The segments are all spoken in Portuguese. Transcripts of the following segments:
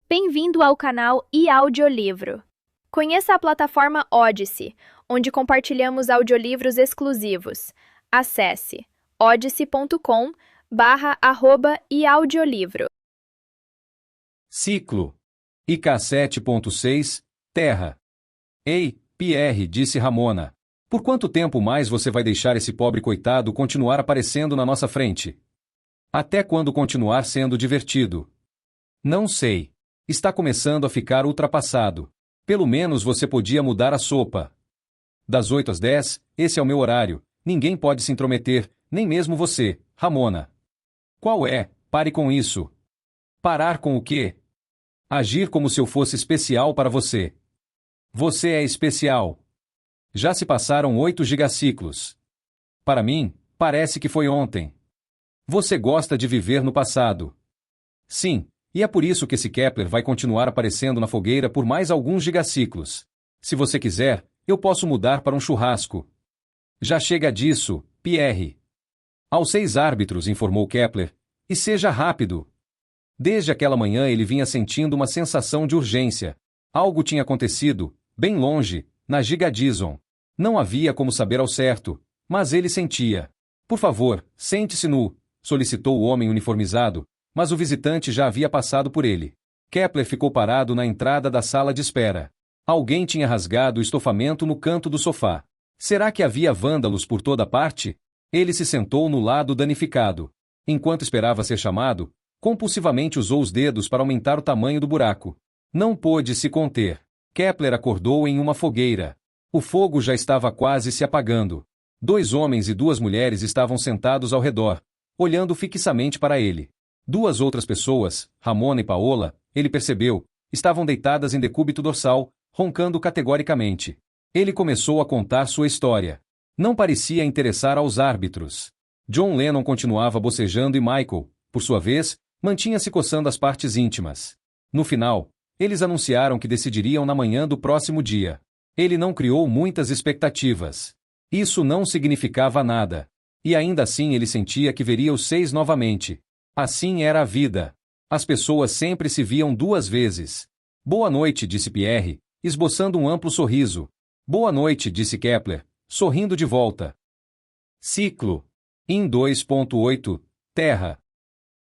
Bem-vindo ao canal e Audiolivro. Conheça a plataforma Odyssey, onde compartilhamos audiolivros exclusivos. Acesse odyssey.com/e audiolivro. Ciclo. IK 7.6, Terra. Ei, Pierre, disse Ramona. Por quanto tempo mais você vai deixar esse pobre coitado continuar aparecendo na nossa frente? Até quando continuar sendo divertido? Não sei. Está começando a ficar ultrapassado. Pelo menos você podia mudar a sopa. Das 8 às 10, esse é o meu horário. Ninguém pode se intrometer, nem mesmo você, Ramona. Qual é? Pare com isso. Parar com o quê? Agir como se eu fosse especial para você. Você é especial. Já se passaram 8 gigaciclos. Para mim, parece que foi ontem. Você gosta de viver no passado. Sim, e é por isso que esse Kepler vai continuar aparecendo na fogueira por mais alguns gigaciclos. Se você quiser, eu posso mudar para um churrasco. Já chega disso, Pierre. Aos 6 árbitros, informou Kepler, e seja rápido. Desde aquela manhã ele vinha sentindo uma sensação de urgência. Algo tinha acontecido, bem longe, na Gigadison. Não havia como saber ao certo, mas ele sentia. Por favor, sente-se nu, solicitou o homem uniformizado, mas o visitante já havia passado por ele. Kepler ficou parado na entrada da sala de espera. Alguém tinha rasgado o estofamento no canto do sofá. Será que havia vândalos por toda parte? Ele se sentou no lado danificado. Enquanto esperava ser chamado, compulsivamente usou os dedos para aumentar o tamanho do buraco. Não pôde se conter. Kepler acordou em uma fogueira. O fogo já estava quase se apagando. 2 homens e 2 mulheres estavam sentados ao redor, olhando fixamente para ele. 2 outras pessoas, Ramona e Paola, ele percebeu, estavam deitadas em decúbito dorsal, roncando categoricamente. Ele começou a contar sua história. Não parecia interessar aos árbitros. John Lennon continuava bocejando e Michael, por sua vez, mantinha-se coçando as partes íntimas. No final, eles anunciaram que decidiriam na manhã do próximo dia. Ele não criou muitas expectativas. Isso não significava nada. E ainda assim ele sentia que veria os 6 novamente. Assim era a vida. As pessoas sempre se viam 2 vezes. Boa noite, disse Pierre, esboçando um amplo sorriso. Boa noite, disse Kepler, sorrindo de volta. Ciclo. IN 2.8, Terra.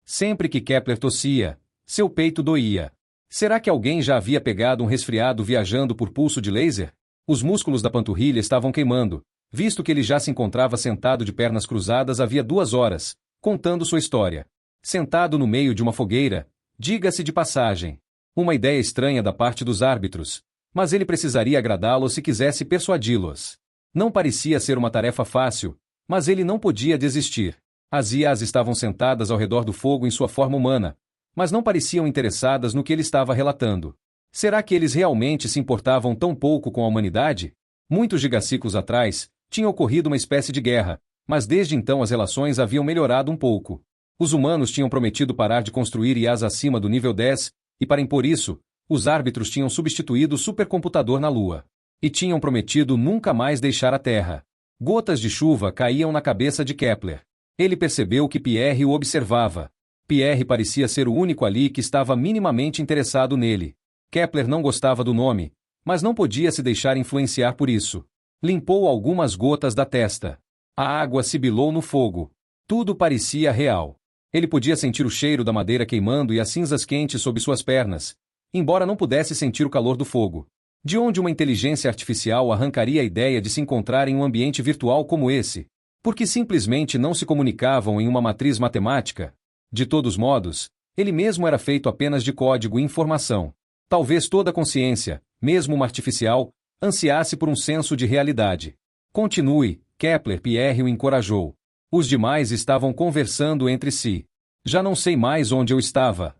Sempre que Kepler tossia, seu peito doía. Será que alguém já havia pegado um resfriado viajando por pulso de laser? Os músculos da panturrilha estavam queimando, visto que ele já se encontrava sentado de pernas cruzadas havia 2 horas, contando sua história. Sentado no meio de uma fogueira, diga-se de passagem. Uma ideia estranha da parte dos árbitros, mas ele precisaria agradá-los se quisesse persuadi-los. Não parecia ser uma tarefa fácil, mas ele não podia desistir. As IAs estavam sentadas ao redor do fogo em sua forma humana, mas não pareciam interessadas no que ele estava relatando. Será que eles realmente se importavam tão pouco com a humanidade? Muitos gigaciclos atrás, tinha ocorrido uma espécie de guerra, mas desde então as relações haviam melhorado um pouco. Os humanos tinham prometido parar de construir IAs acima do nível 10, e para impor isso, os árbitros tinham substituído o supercomputador na Lua. E tinham prometido nunca mais deixar a Terra. Gotas de chuva caíam na cabeça de Kepler. Ele percebeu que Pierre o observava. Pierre parecia ser o único ali que estava minimamente interessado nele. Kepler não gostava do nome, mas não podia se deixar influenciar por isso. Limpou algumas gotas da testa. A água sibilou no fogo. Tudo parecia real. Ele podia sentir o cheiro da madeira queimando e as cinzas quentes sob suas pernas, embora não pudesse sentir o calor do fogo. De onde uma inteligência artificial arrancaria a ideia de se encontrar em um ambiente virtual como esse? Porque simplesmente não se comunicavam em uma matriz matemática? De todos modos, ele mesmo era feito apenas de código e informação. Talvez toda a consciência, mesmo uma artificial, ansiasse por um senso de realidade. Continue, Kepler. Pierre o encorajou. Os demais estavam conversando entre si. Já não sei mais onde eu estava.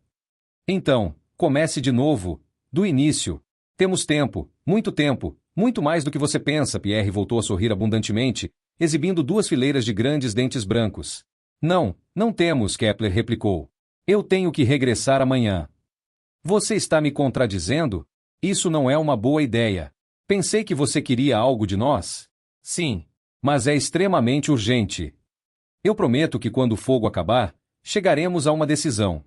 Então, comece de novo, do início. Temos tempo, muito mais do que você pensa. Pierre voltou a sorrir abundantemente, exibindo 2 fileiras de grandes dentes brancos. Não, não temos, Kepler replicou. Eu tenho que regressar amanhã. Você está me contradizendo? Isso não é uma boa ideia. Pensei que você queria algo de nós. Sim, mas é extremamente urgente. Eu prometo que quando o fogo acabar, chegaremos a uma decisão.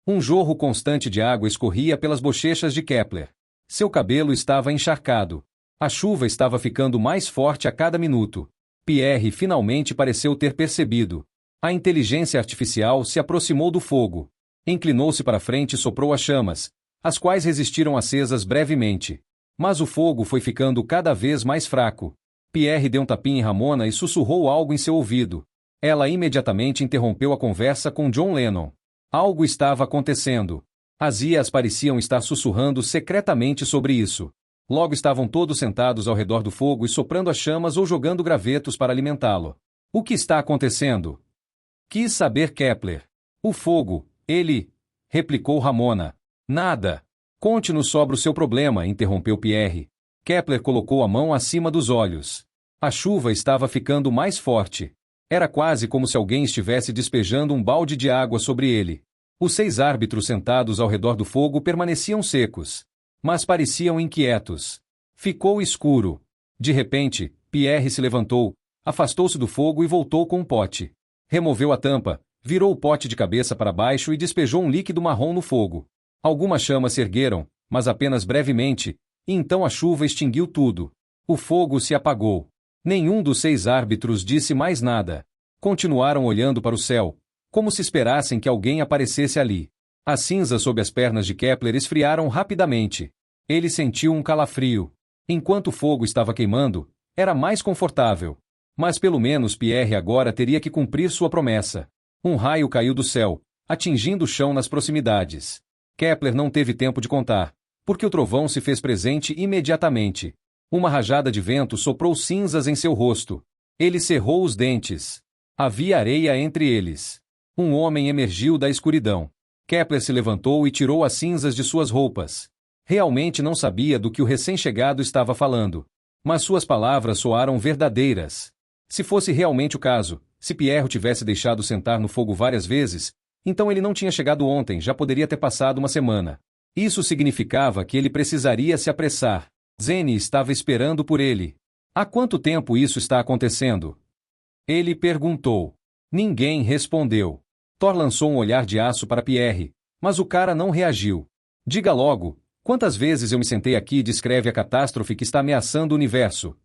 Um jorro constante de água escorria pelas bochechas de Kepler. Seu cabelo estava encharcado. A chuva estava ficando mais forte a cada minuto. Pierre finalmente pareceu ter percebido. A inteligência artificial se aproximou do fogo. Inclinou-se para frente e soprou as chamas, as quais resistiram acesas brevemente. Mas o fogo foi ficando cada vez mais fraco. Pierre deu um tapinha em Ramona e sussurrou algo em seu ouvido. Ela imediatamente interrompeu a conversa com John Lennon. Algo estava acontecendo. As IAs pareciam estar sussurrando secretamente sobre isso. Logo estavam todos sentados ao redor do fogo e soprando as chamas ou jogando gravetos para alimentá-lo. O que está acontecendo? Quis saber Kepler. O fogo, ele... replicou Ramona. Nada. Conte-nos sobre o seu problema, interrompeu Pierre. Kepler colocou a mão acima dos olhos. A chuva estava ficando mais forte. Era quase como se alguém estivesse despejando um balde de água sobre ele. Os 6 árbitros sentados ao redor do fogo permaneciam secos, mas pareciam inquietos. Ficou escuro. De repente, Pierre se levantou, afastou-se do fogo e voltou com um pote. Removeu a tampa, virou o pote de cabeça para baixo e despejou um líquido marrom no fogo. Algumas chamas se ergueram, mas apenas brevemente, e então a chuva extinguiu tudo. O fogo se apagou. Nenhum dos 6 árbitros disse mais nada. Continuaram olhando para o céu, como se esperassem que alguém aparecesse ali. As cinzas sob as pernas de Kepler esfriaram rapidamente. Ele sentiu um calafrio. Enquanto o fogo estava queimando, era mais confortável. Mas pelo menos Pierre agora teria que cumprir sua promessa. Um raio caiu do céu, atingindo o chão nas proximidades. Kepler não teve tempo de contar, porque o trovão se fez presente imediatamente. Uma rajada de vento soprou cinzas em seu rosto. Ele cerrou os dentes. Havia areia entre eles. Um homem emergiu da escuridão. Kepler se levantou e tirou as cinzas de suas roupas. Realmente não sabia do que o recém-chegado estava falando. Mas suas palavras soaram verdadeiras. Se fosse realmente o caso, se Pierre o tivesse deixado sentar no fogo várias vezes, então ele não tinha chegado ontem, já poderia ter passado uma semana. Isso significava que ele precisaria se apressar. Zene estava esperando por ele. Há quanto tempo isso está acontecendo? Ele perguntou. Ninguém respondeu. Thor lançou um olhar de aço para Pierre, mas o cara não reagiu. Diga logo, quantas vezes eu me sentei aqui e descreve a catástrofe que está ameaçando o universo?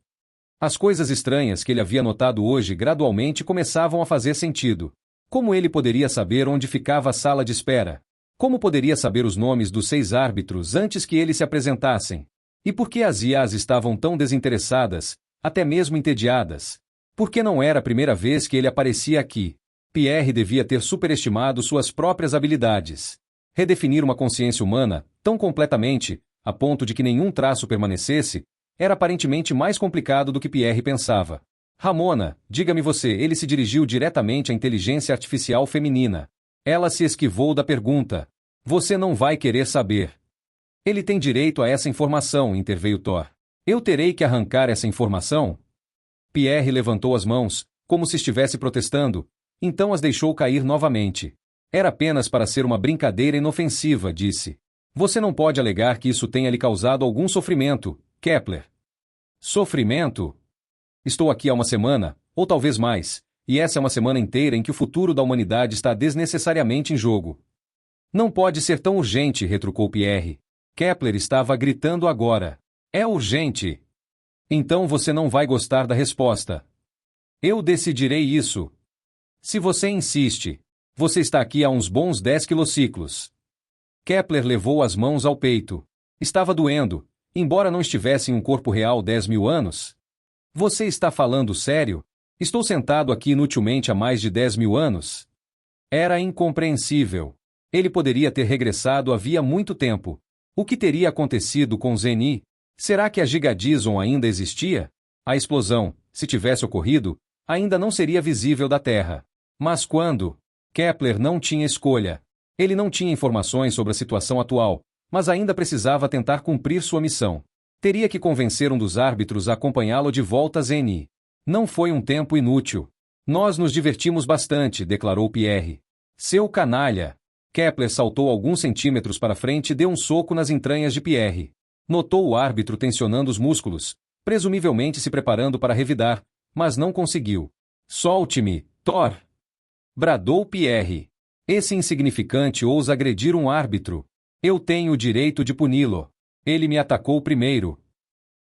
As coisas estranhas que ele havia notado hoje gradualmente começavam a fazer sentido. Como ele poderia saber onde ficava a sala de espera? Como poderia saber os nomes dos 6 árbitros antes que eles se apresentassem? E por que as IAs estavam tão desinteressadas, até mesmo entediadas? Por que não era a primeira vez que ele aparecia aqui? Pierre devia ter superestimado suas próprias habilidades. Redefinir uma consciência humana, tão completamente, a ponto de que nenhum traço permanecesse, era aparentemente mais complicado do que Pierre pensava. Ramona, diga-me você, ele se dirigiu diretamente à inteligência artificial feminina. Ela se esquivou da pergunta. Você não vai querer saber. Ele tem direito a essa informação, interveio Thor. Eu terei que arrancar essa informação? Pierre levantou as mãos, como se estivesse protestando, então as deixou cair novamente. Era apenas para ser uma brincadeira inofensiva, disse. Você não pode alegar que isso tenha lhe causado algum sofrimento, Kepler. Sofrimento? Estou aqui há uma semana, ou talvez mais, e essa é uma semana inteira em que o futuro da humanidade está desnecessariamente em jogo. Não pode ser tão urgente, retrucou Pierre. Kepler estava gritando agora. É urgente. Então você não vai gostar da resposta. Eu decidirei isso. Se você insiste, você está aqui a uns bons 10 quilociclos. Kepler levou as mãos ao peito. Estava doendo, embora não estivesse em um corpo real 10.000 anos. Você está falando sério? Estou sentado aqui inutilmente há mais de 10.000 anos. Era incompreensível. Ele poderia ter regressado havia muito tempo. O que teria acontecido com Zeni? Será que a Gigadison ainda existia? A explosão, se tivesse ocorrido, ainda não seria visível da Terra. Mas quando? Kepler não tinha escolha. Ele não tinha informações sobre a situação atual, mas ainda precisava tentar cumprir sua missão. Teria que convencer um dos árbitros a acompanhá-lo de volta a Zeni. Não foi um tempo inútil. Nós nos divertimos bastante, declarou Pierre. Seu canalha! Kepler saltou alguns centímetros para frente e deu um soco nas entranhas de Pierre. Notou o árbitro tensionando os músculos, presumivelmente se preparando para revidar, mas não conseguiu. Solte-me, Thor! Bradou Pierre. Esse insignificante ousa agredir um árbitro. Eu tenho o direito de puni-lo. Ele me atacou primeiro.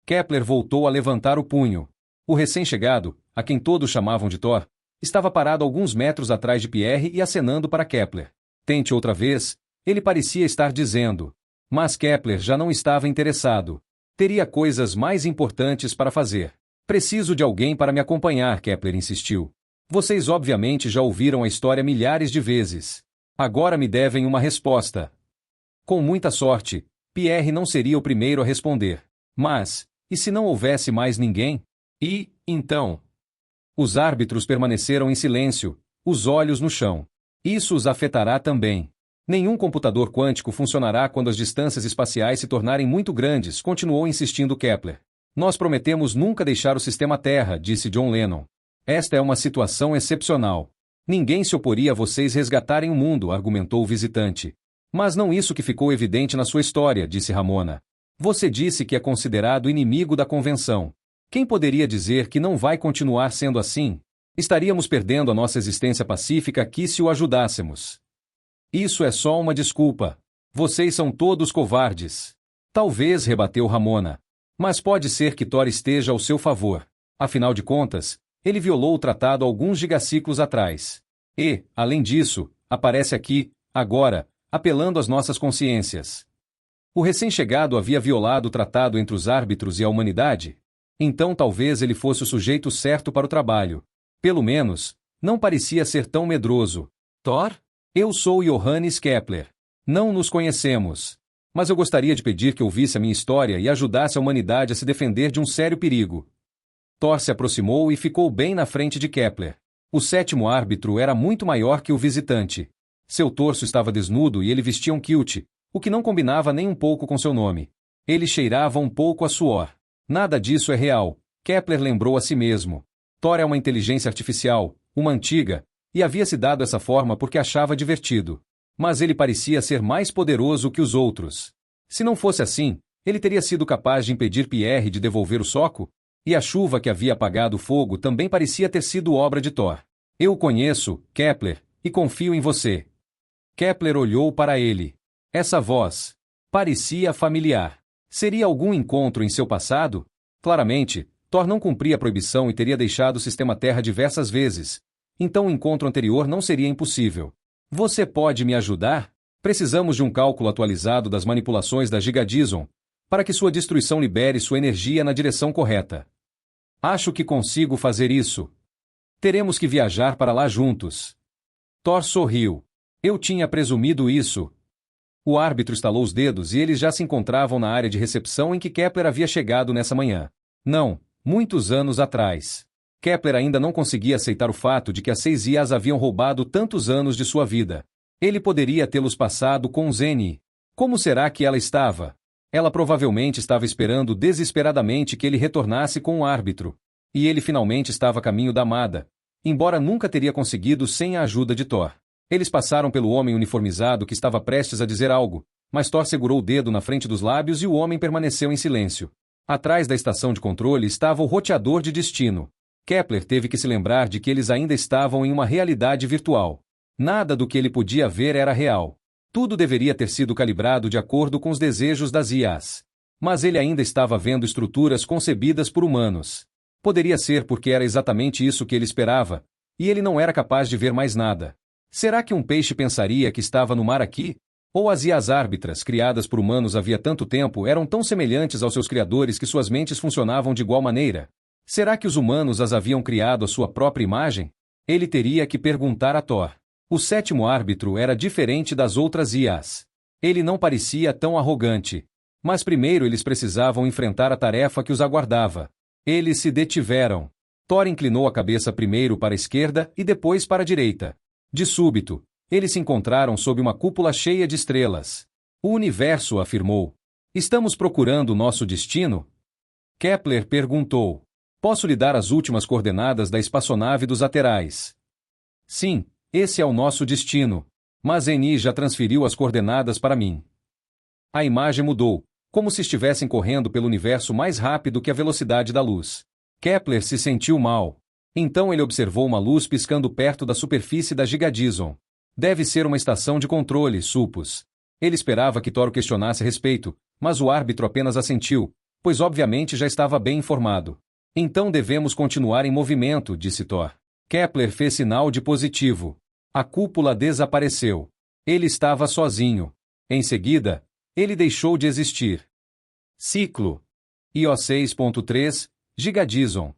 Kepler voltou a levantar o punho. O recém-chegado, a quem todos chamavam de Thor, estava parado alguns metros atrás de Pierre e acenando para Kepler. Tente outra vez, ele parecia estar dizendo. Mas Kepler já não estava interessado. Teria coisas mais importantes para fazer. Preciso de alguém para me acompanhar, Kepler insistiu. Vocês obviamente já ouviram a história milhares de vezes. Agora me devem uma resposta. Com muita sorte, Pierre não seria o primeiro a responder. Mas, e se não houvesse mais ninguém? E, então? Os árbitros permaneceram em silêncio, os olhos no chão. Isso os afetará também. Nenhum computador quântico funcionará quando as distâncias espaciais se tornarem muito grandes, continuou insistindo Kepler. Nós prometemos nunca deixar o sistema Terra, disse John Lennon. Esta é uma situação excepcional. Ninguém se oporia a vocês resgatarem o mundo, argumentou o visitante. Mas não isso que ficou evidente na sua história, disse Ramona. Você disse que é considerado inimigo da convenção. Quem poderia dizer que não vai continuar sendo assim? Estaríamos perdendo a nossa existência pacífica aqui se o ajudássemos. Isso é só uma desculpa. Vocês são todos covardes. Talvez, rebateu Ramona. Mas pode ser que Thor esteja ao seu favor. Afinal de contas, ele violou o tratado alguns gigaciclos atrás. E, além disso, aparece aqui, agora, apelando às nossas consciências. O recém-chegado havia violado o tratado entre os árbitros e a humanidade? Então talvez ele fosse o sujeito certo para o trabalho. Pelo menos, não parecia ser tão medroso. Thor? Eu sou Johannes Kepler. Não nos conhecemos. Mas eu gostaria de pedir que ouvisse a minha história e ajudasse a humanidade a se defender de um sério perigo. Thor se aproximou e ficou bem na frente de Kepler. O sétimo árbitro era muito maior que o visitante. Seu torso estava desnudo e ele vestia um kilt, o que não combinava nem um pouco com seu nome. Ele cheirava um pouco a suor. Nada disso é real, Kepler lembrou a si mesmo. Thor é uma inteligência artificial, uma antiga, e havia se dado essa forma porque achava divertido. Mas ele parecia ser mais poderoso que os outros. Se não fosse assim, ele teria sido capaz de impedir Pierre de devolver o soco? E a chuva que havia apagado o fogo também parecia ter sido obra de Thor. Eu o conheço, Kepler, e confio em você. Kepler olhou para ele. Essa voz parecia familiar. Seria algum encontro em seu passado? Claramente, Thor não cumpria a proibição e teria deixado o sistema Terra diversas vezes. Então o encontro anterior não seria impossível. Você pode me ajudar? Precisamos de um cálculo atualizado das manipulações da Gigadison, para que sua destruição libere sua energia na direção correta. Acho que consigo fazer isso. Teremos que viajar para lá juntos. Thor sorriu. Eu tinha presumido isso. O árbitro estalou os dedos e eles já se encontravam na área de recepção em que Kepler havia chegado nessa manhã. Não, muitos anos atrás. Kepler ainda não conseguia aceitar o fato de que as 6 IAs haviam roubado tantos anos de sua vida. Ele poderia tê-los passado com Zeni. Como será que ela estava? Ela provavelmente estava esperando desesperadamente que ele retornasse com o árbitro. E ele finalmente estava a caminho da amada, embora nunca teria conseguido sem a ajuda de Thor. Eles passaram pelo homem uniformizado que estava prestes a dizer algo, mas Thor segurou o dedo na frente dos lábios e o homem permaneceu em silêncio. Atrás da estação de controle estava o roteador de destino. Kepler teve que se lembrar de que eles ainda estavam em uma realidade virtual. Nada do que ele podia ver era real. Tudo deveria ter sido calibrado de acordo com os desejos das IAs. Mas ele ainda estava vendo estruturas concebidas por humanos. Poderia ser porque era exatamente isso que ele esperava, e ele não era capaz de ver mais nada. Será que um peixe pensaria que estava no mar aqui? Ou as IAs árbitras, criadas por humanos havia tanto tempo, eram tão semelhantes aos seus criadores que suas mentes funcionavam de igual maneira? Será que os humanos as haviam criado à sua própria imagem? Ele teria que perguntar a Thor. O sétimo árbitro era diferente das outras IAs. Ele não parecia tão arrogante. Mas primeiro eles precisavam enfrentar a tarefa que os aguardava. Eles se detiveram. Thor inclinou a cabeça primeiro para a esquerda e depois para a direita. De súbito, eles se encontraram sob uma cúpula cheia de estrelas. O universo afirmou. Estamos procurando nosso destino? Kepler perguntou. Posso lhe dar as últimas coordenadas da espaçonave dos laterais? Sim, esse é o nosso destino. Mas Eni já transferiu as coordenadas para mim. A imagem mudou, como se estivessem correndo pelo universo mais rápido que a velocidade da luz. Kepler se sentiu mal. Então ele observou uma luz piscando perto da superfície da Gigadison. Deve ser uma estação de controle, supus. Ele esperava que Thor o questionasse a respeito, mas o árbitro apenas assentiu, pois obviamente já estava bem informado. Então devemos continuar em movimento, disse Thor. Kepler fez sinal de positivo. A cúpula desapareceu. Ele estava sozinho. Em seguida, ele deixou de existir. Ciclo. IO 6.3, Gigadison.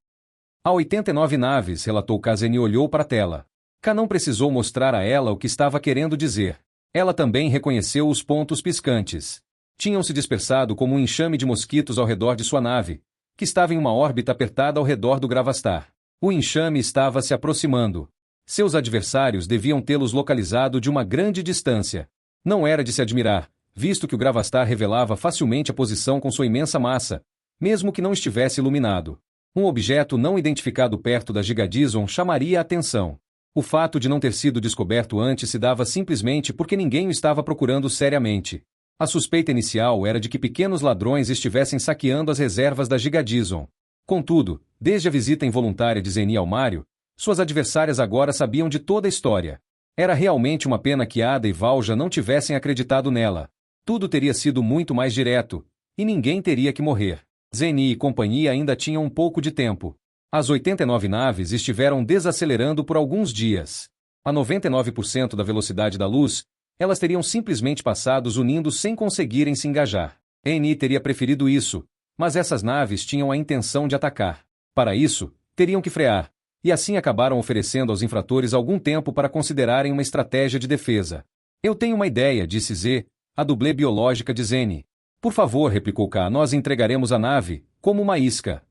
Há 89 naves, relatou Kazeni e olhou para a tela. K não precisou mostrar a ela o que estava querendo dizer. Ela também reconheceu os pontos piscantes. Tinham se dispersado como um enxame de mosquitos ao redor de sua nave, que estava em uma órbita apertada ao redor do Gravastar. O enxame estava se aproximando. Seus adversários deviam tê-los localizado de uma grande distância. Não era de se admirar, visto que o Gravastar revelava facilmente a posição com sua imensa massa, mesmo que não estivesse iluminado. Um objeto não identificado perto da Gigadison chamaria a atenção. O fato de não ter sido descoberto antes se dava simplesmente porque ninguém o estava procurando seriamente. A suspeita inicial era de que pequenos ladrões estivessem saqueando as reservas da Gigadison. Contudo, desde a visita involuntária de Zeni ao Mário, suas adversárias agora sabiam de toda a história. Era realmente uma pena que Ada e Valja não tivessem acreditado nela. Tudo teria sido muito mais direto, e ninguém teria que morrer. Zeni e companhia ainda tinham um pouco de tempo. As 89 naves estiveram desacelerando por alguns dias. A 99% da velocidade da luz, elas teriam simplesmente passado unindo sem conseguirem se engajar. Eni teria preferido isso, mas essas naves tinham a intenção de atacar. Para isso, teriam que frear, e assim acabaram oferecendo aos infratores algum tempo para considerarem uma estratégia de defesa. Eu tenho uma ideia, disse Z, a dublê biológica de Zeni. Por favor, replicou K, nós entregaremos a nave, como uma isca.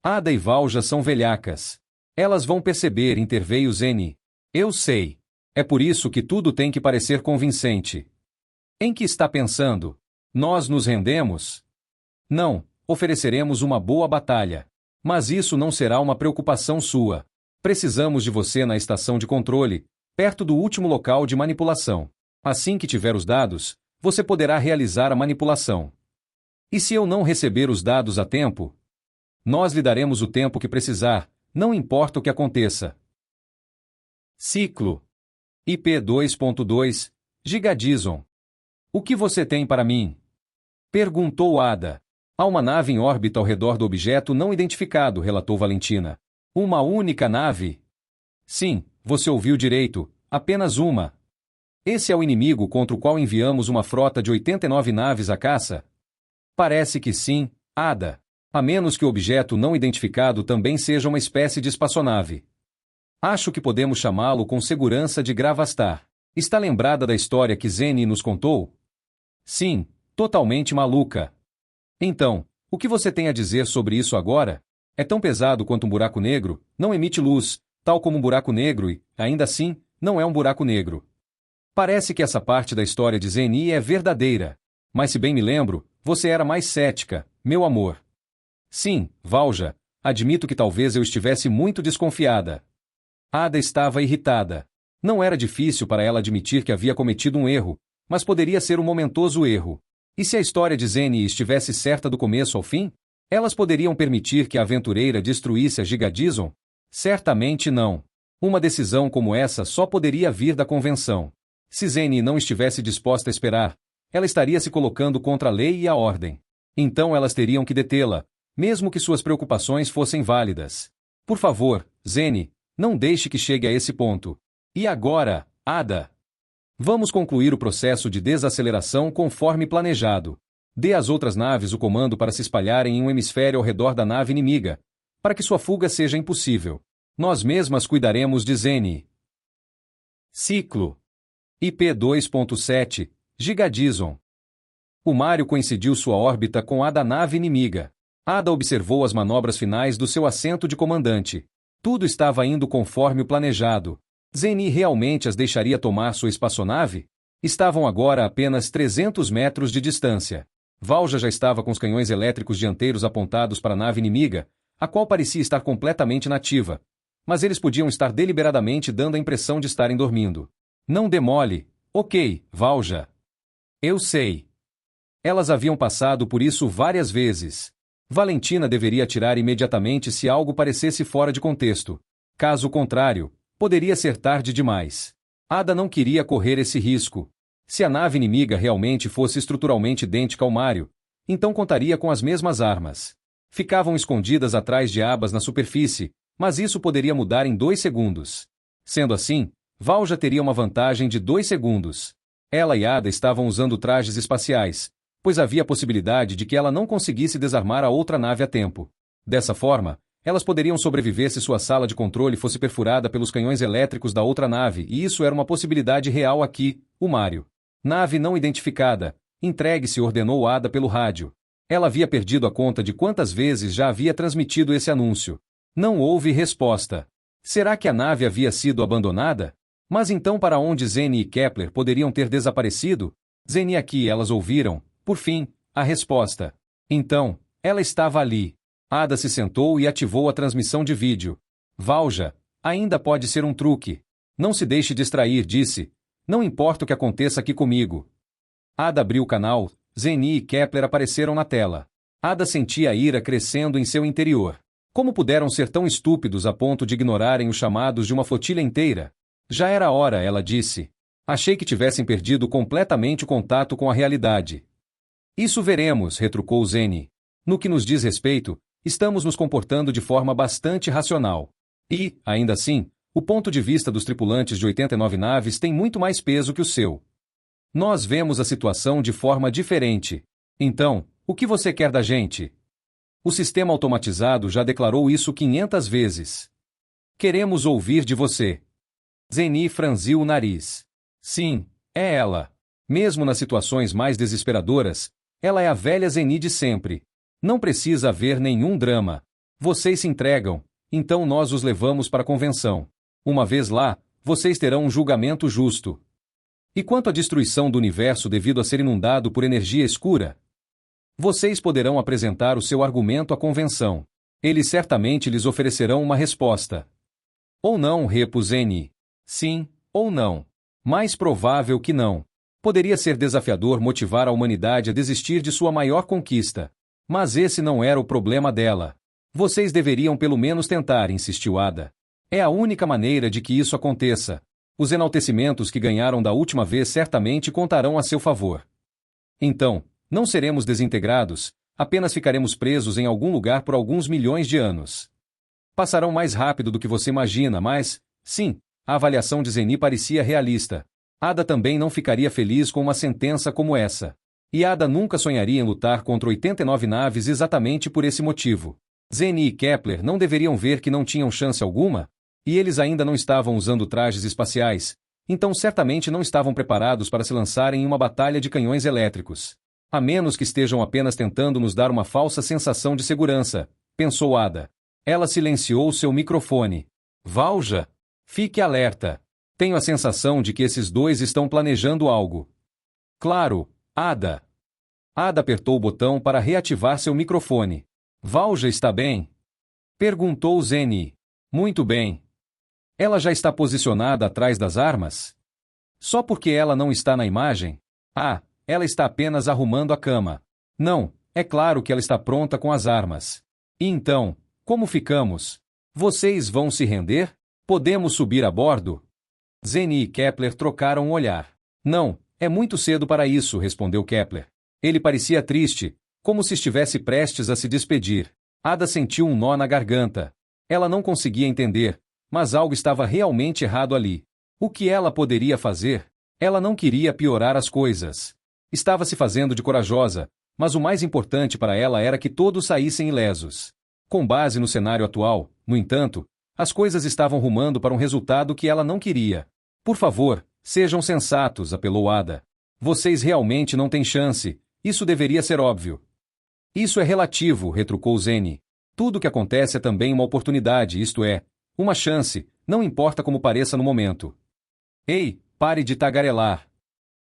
Ada e Valja são velhacas. Elas vão perceber, interveio Zeni. Eu sei. É por isso que tudo tem que parecer convincente. Em que está pensando? Nós nos rendemos? Não, ofereceremos uma boa batalha. Mas isso não será uma preocupação sua. Precisamos de você na estação de controle, perto do último local de manipulação. Assim que tiver os dados, você poderá realizar a manipulação. E se eu não receber os dados a tempo? Nós lhe daremos o tempo que precisar, não importa o que aconteça. Ciclo. IP 2.2, Gigadison. O que você tem para mim? Perguntou Ada. Há uma nave em órbita ao redor do objeto não identificado, relatou Valentina. Uma única nave? Sim, você ouviu direito, apenas uma. Esse é o inimigo contra o qual enviamos uma frota de 89 naves à caça? Parece que sim, Ada. A menos que o objeto não identificado também seja uma espécie de espaçonave. Acho que podemos chamá-lo com segurança de Gravastar. Está lembrada da história que Zeni nos contou? Sim, totalmente maluca. Então, o que você tem a dizer sobre isso agora? É tão pesado quanto um buraco negro, não emite luz, tal como um buraco negro e, ainda assim, não é um buraco negro. Parece que essa parte da história de Zeni é verdadeira. Mas se bem me lembro, você era mais cética, meu amor. Sim, Valja, admito que talvez eu estivesse muito desconfiada. Ada estava irritada. Não era difícil para ela admitir que havia cometido um erro, mas poderia ser um momentoso erro. E se a história de Zeni estivesse certa do começo ao fim? Elas poderiam permitir que a aventureira destruísse a Gigadison? Certamente não. Uma decisão como essa só poderia vir da convenção. Se Zeni não estivesse disposta a esperar, ela estaria se colocando contra a lei e a ordem. Então elas teriam que detê-la, mesmo que suas preocupações fossem válidas. Por favor, Zeni, não deixe que chegue a esse ponto. E agora, Ada? Vamos concluir o processo de desaceleração conforme planejado. Dê às outras naves o comando para se espalharem em um hemisfério ao redor da nave inimiga, para que sua fuga seja impossível. Nós mesmas cuidaremos de Zeni. Ciclo. IP 2.7, Gigadison. O Mário coincidiu sua órbita com a da nave inimiga. Ada observou as manobras finais do seu assento de comandante. Tudo estava indo conforme o planejado. Zeni realmente as deixaria tomar sua espaçonave? Estavam agora a apenas 300 metros de distância. Valja já estava com os canhões elétricos dianteiros apontados para a nave inimiga, a qual parecia estar completamente inativa. Mas eles podiam estar deliberadamente dando a impressão de estarem dormindo. Não demole. Ok, Valja. Eu sei. Elas haviam passado por isso várias vezes. Valentina deveria atirar imediatamente se algo parecesse fora de contexto. Caso contrário, poderia ser tarde demais. Ada não queria correr esse risco. Se a nave inimiga realmente fosse estruturalmente idêntica ao Mario, então contaria com as mesmas armas. Ficavam escondidas atrás de abas na superfície, mas isso poderia mudar em 2 segundos. Sendo assim, Val já teria uma vantagem de 2 segundos. Ela e Ada estavam usando trajes espaciais, pois havia a possibilidade de que ela não conseguisse desarmar a outra nave a tempo. Dessa forma, elas poderiam sobreviver se sua sala de controle fosse perfurada pelos canhões elétricos da outra nave, e isso era uma possibilidade real aqui, o Mario. Nave não identificada. Entregue-se, ordenou Ada pelo rádio. Ela havia perdido a conta de quantas vezes já havia transmitido esse anúncio. Não houve resposta. Será que a nave havia sido abandonada? Mas então para onde Zenny e Kepler poderiam ter desaparecido? Zenny aqui, elas ouviram, por fim, a resposta. Então, ela estava ali. Ada se sentou e ativou a transmissão de vídeo. Valja, ainda pode ser um truque. Não se deixe distrair, disse. Não importa o que aconteça aqui comigo. Ada abriu o canal, Zenny e Kepler apareceram na tela. Ada sentia a ira crescendo em seu interior. Como puderam ser tão estúpidos a ponto de ignorarem os chamados de uma flotilha inteira? Já era hora, ela disse. Achei que tivessem perdido completamente o contato com a realidade. Isso veremos, retrucou Zenny. No que nos diz respeito, estamos nos comportando de forma bastante racional. E, ainda assim, o ponto de vista dos tripulantes de 89 naves tem muito mais peso que o seu. Nós vemos a situação de forma diferente. Então, o que você quer da gente? O sistema automatizado já declarou isso 500 vezes. Queremos ouvir de você. Zenny franziu o nariz. Sim, é ela. Mesmo nas situações mais desesperadoras, ela é a velha Zenny de sempre. Não precisa haver nenhum drama. Vocês se entregam, então nós os levamos para a convenção. Uma vez lá, vocês terão um julgamento justo. E quanto à destruição do universo devido a ser inundado por energia escura? Vocês poderão apresentar o seu argumento à convenção. Eles certamente lhes oferecerão uma resposta. Ou não, repu Zenny. Sim, ou não. Mais provável que não. Poderia ser desafiador motivar a humanidade a desistir de sua maior conquista. Mas esse não era o problema dela. Vocês deveriam pelo menos tentar, insistiu Ada. É a única maneira de que isso aconteça. Os enaltecimentos que ganharam da última vez certamente contarão a seu favor. Então, não seremos desintegrados, apenas ficaremos presos em algum lugar por alguns milhões de anos. Passarão mais rápido do que você imagina, mas, sim, a avaliação de Zenny parecia realista. Ada também não ficaria feliz com uma sentença como essa. E Ada nunca sonharia em lutar contra 89 naves exatamente por esse motivo. Zenny e Kepler não deveriam ver que não tinham chance alguma? E eles ainda não estavam usando trajes espaciais, então certamente não estavam preparados para se lançarem em uma batalha de canhões elétricos. A menos que estejam apenas tentando nos dar uma falsa sensação de segurança, pensou Ada. Ela silenciou seu microfone. Valja, fique alerta. Tenho a sensação de que esses dois estão planejando algo. Claro, Ada. Ada apertou o botão para reativar seu microfone. Valja está bem? Perguntou Zenny. Muito bem. Ela já está posicionada atrás das armas? Só porque ela não está na imagem? Ah, ela está apenas arrumando a cama. Não, é claro que ela está pronta com as armas. E então, como ficamos? Vocês vão se render? Podemos subir a bordo? Zenny e Kepler trocaram um olhar. Não, é muito cedo para isso, respondeu Kepler. Ele parecia triste, como se estivesse prestes a se despedir. Ada sentiu um nó na garganta. Ela não conseguia entender, mas algo estava realmente errado ali. O que ela poderia fazer? Ela não queria piorar as coisas. Estava se fazendo de corajosa, mas o mais importante para ela era que todos saíssem ilesos. Com base no cenário atual, no entanto, as coisas estavam rumando para um resultado que ela não queria. Por favor, sejam sensatos, apelou Ada. Vocês realmente não têm chance, isso deveria ser óbvio. Isso é relativo, retrucou Zenny. Tudo o que acontece é também uma oportunidade, isto é, uma chance, não importa como pareça no momento. Ei, pare de tagarelar.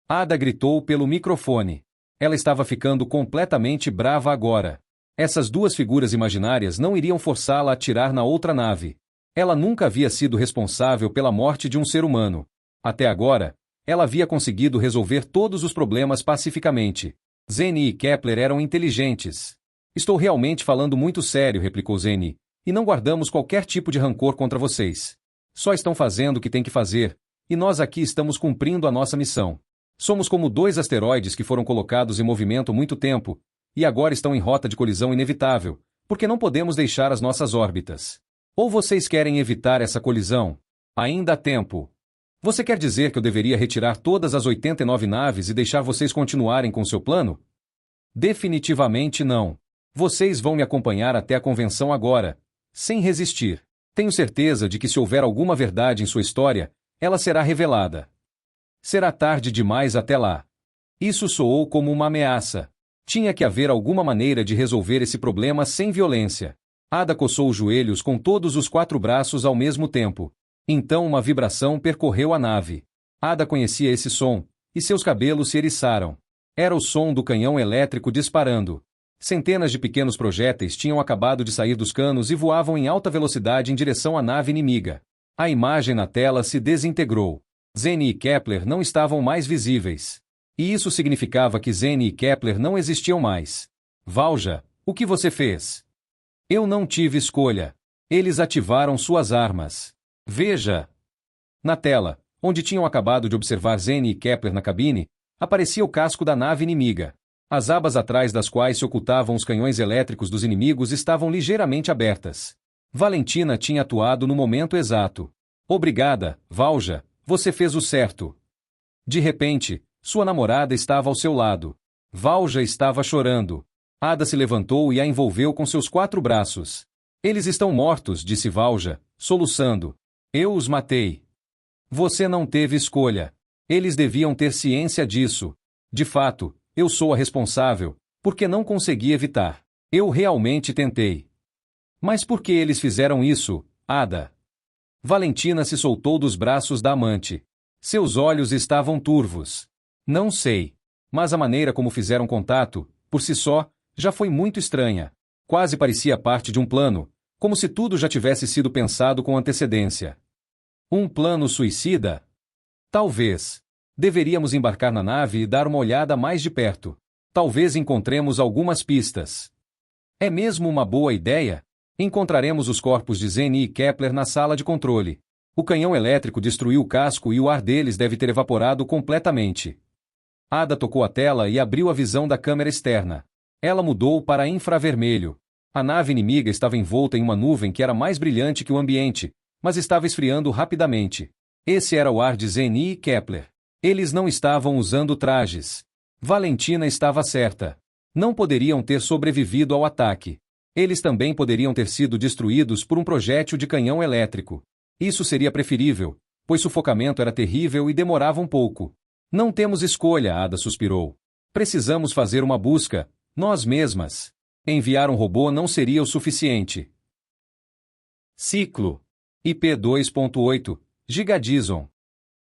Ada gritou pelo microfone. Ela estava ficando completamente brava agora. Essas duas figuras imaginárias não iriam forçá-la a atirar na outra nave. Ela nunca havia sido responsável pela morte de um ser humano. Até agora, ela havia conseguido resolver todos os problemas pacificamente. Zenny e Kepler eram inteligentes. Estou realmente falando muito sério, replicou Zenny, e não guardamos qualquer tipo de rancor contra vocês. Só estão fazendo o que têm que fazer, e nós aqui estamos cumprindo a nossa missão. Somos como dois asteroides que foram colocados em movimento há muito tempo, e agora estão em rota de colisão inevitável, porque não podemos deixar as nossas órbitas. Ou vocês querem evitar essa colisão? Ainda há tempo. Você quer dizer que eu deveria retirar todas as 89 naves e deixar vocês continuarem com seu plano? Definitivamente não. Vocês vão me acompanhar até a convenção agora, sem resistir. Tenho certeza de que se houver alguma verdade em sua história, ela será revelada. Será tarde demais até lá. Isso soou como uma ameaça. Tinha que haver alguma maneira de resolver esse problema sem violência. Ada coçou os joelhos com todos os 4 braços ao mesmo tempo. Então uma vibração percorreu a nave. Ada conhecia esse som, e seus cabelos se eriçaram. Era o som do canhão elétrico disparando. Centenas de pequenos projéteis tinham acabado de sair dos canos e voavam em alta velocidade em direção à nave inimiga. A imagem na tela se desintegrou. Zane e Kepler não estavam mais visíveis. E isso significava que Zane e Kepler não existiam mais. Valja, o que você fez? Eu não tive escolha. Eles ativaram suas armas. Veja! Na tela, onde tinham acabado de observar Zane e Kepler na cabine, aparecia o casco da nave inimiga. As abas atrás das quais se ocultavam os canhões elétricos dos inimigos estavam ligeiramente abertas. Valentina tinha atuado no momento exato. Obrigada, Valja, você fez o certo. De repente, sua namorada estava ao seu lado. Valja estava chorando. Ada se levantou e a envolveu com seus 4 braços. Eles estão mortos, disse Valja, soluçando. Eu os matei. Você não teve escolha. Eles deviam ter ciência disso. De fato, eu sou a responsável, porque não consegui evitar. Eu realmente tentei. Mas por que eles fizeram isso, Ada? Valentina se soltou dos braços da amante. Seus olhos estavam turvos. Não sei. Mas a maneira como fizeram contato, por si só, já foi muito estranha. Quase parecia parte de um plano, como se tudo já tivesse sido pensado com antecedência. Um plano suicida? Talvez. Deveríamos embarcar na nave e dar uma olhada mais de perto. Talvez encontremos algumas pistas. É mesmo uma boa ideia? Encontraremos os corpos de Zane e Kepler na sala de controle. O canhão elétrico destruiu o casco e o ar deles deve ter evaporado completamente. Ada tocou a tela e abriu a visão da câmera externa. Ela mudou para infravermelho. A nave inimiga estava envolta em uma nuvem que era mais brilhante que o ambiente, mas estava esfriando rapidamente. Esse era o ar de Zane e Kepler. Eles não estavam usando trajes. Valentina estava certa. Não poderiam ter sobrevivido ao ataque. Eles também poderiam ter sido destruídos por um projétil de canhão elétrico. Isso seria preferível, pois sufocamento era terrível e demorava um pouco. Não temos escolha, Ada suspirou. Precisamos fazer uma busca, nós mesmas. Enviar um robô não seria o suficiente. Ciclo. IP 2.8, Gigadison.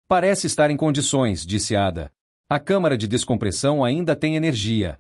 Parece estar em condições, disse Ada. A câmara de descompressão ainda tem energia.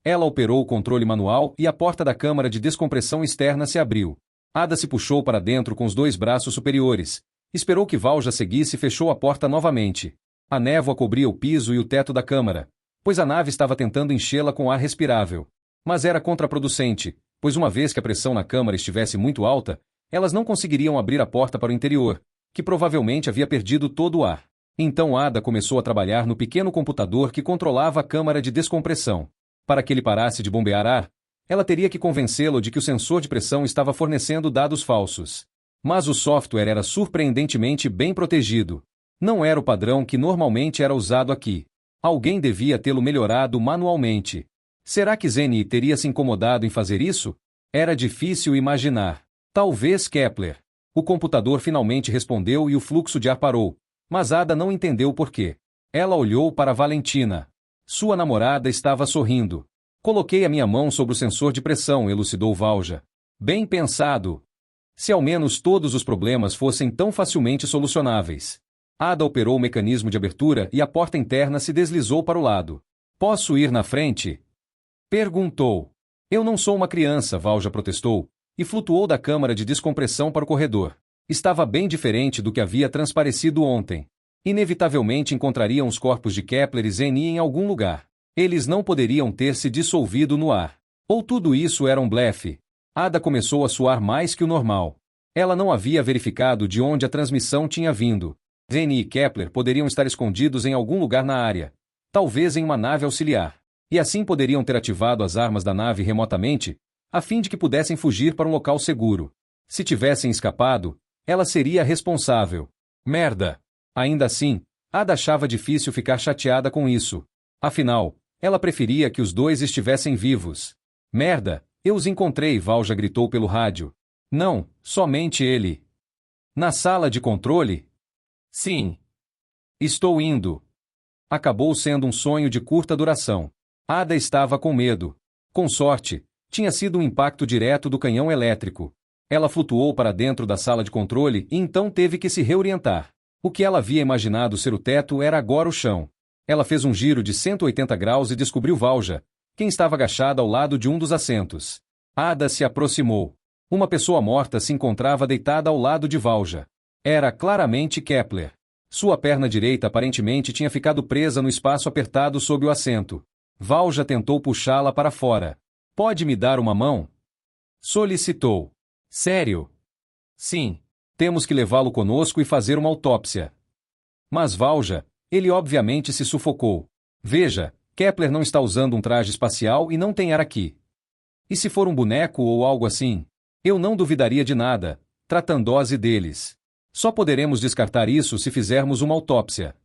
Ela operou o controle manual e a porta da câmara de descompressão externa se abriu. Ada se puxou para dentro com os 2 braços superiores. Esperou que Valja seguisse e fechou a porta novamente. A névoa cobria o piso e o teto da câmara, pois a nave estava tentando enchê-la com ar respirável. Mas era contraproducente, pois uma vez que a pressão na câmara estivesse muito alta, elas não conseguiriam abrir a porta para o interior, que provavelmente havia perdido todo o ar. Então Ada começou a trabalhar no pequeno computador que controlava a câmara de descompressão. Para que ele parasse de bombear ar, ela teria que convencê-lo de que o sensor de pressão estava fornecendo dados falsos. Mas o software era surpreendentemente bem protegido. Não era o padrão que normalmente era usado aqui. Alguém devia tê-lo melhorado manualmente. Será que Zane teria se incomodado em fazer isso? Era difícil imaginar. Talvez Kepler. O computador finalmente respondeu e o fluxo de ar parou, mas Ada não entendeu por quê. Ela olhou para Valentina. Sua namorada estava sorrindo. Coloquei a minha mão sobre o sensor de pressão, elucidou Valja. Bem pensado. Se ao menos todos os problemas fossem tão facilmente solucionáveis. Ada operou o mecanismo de abertura e a porta interna se deslizou para o lado. Posso ir na frente? Perguntou. Eu não sou uma criança, Valja protestou, e flutuou da câmara de descompressão para o corredor. Estava bem diferente do que havia transparecido ontem. Inevitavelmente encontrariam os corpos de Kepler e Zane em algum lugar. Eles não poderiam ter se dissolvido no ar. Ou tudo isso era um blefe. Ada começou a suar mais que o normal. Ela não havia verificado de onde a transmissão tinha vindo. Zane e Kepler poderiam estar escondidos em algum lugar na área, talvez em uma nave auxiliar, e assim poderiam ter ativado as armas da nave remotamente, a fim de que pudessem fugir para um local seguro. Se tivessem escapado, ela seria a responsável. Merda! Ainda assim, Ada achava difícil ficar chateada com isso. Afinal, ela preferia que os dois estivessem vivos. Merda! Eu os encontrei, Valja gritou pelo rádio. Não, somente ele. Na sala de controle? Sim. Estou indo. Acabou sendo um sonho de curta duração. Ada estava com medo. Com sorte, tinha sido um impacto direto do canhão elétrico. Ela flutuou para dentro da sala de controle e então teve que se reorientar. O que ela havia imaginado ser o teto era agora o chão. Ela fez um giro de 180 graus e descobriu Valja, quem estava agachada ao lado de um dos assentos. Ada se aproximou. Uma pessoa morta se encontrava deitada ao lado de Valja. Era claramente Kepler. Sua perna direita aparentemente tinha ficado presa no espaço apertado sob o assento. Valja tentou puxá-la para fora. Pode me dar uma mão? Solicitou. Sério? Sim. Temos que levá-lo conosco e fazer uma autópsia. Mas Valja, ele obviamente se sufocou. Veja, Kepler não está usando um traje espacial e não tem ar aqui. E se for um boneco ou algo assim? Eu não duvidaria de nada, tratando-se deles. Só poderemos descartar isso se fizermos uma autópsia.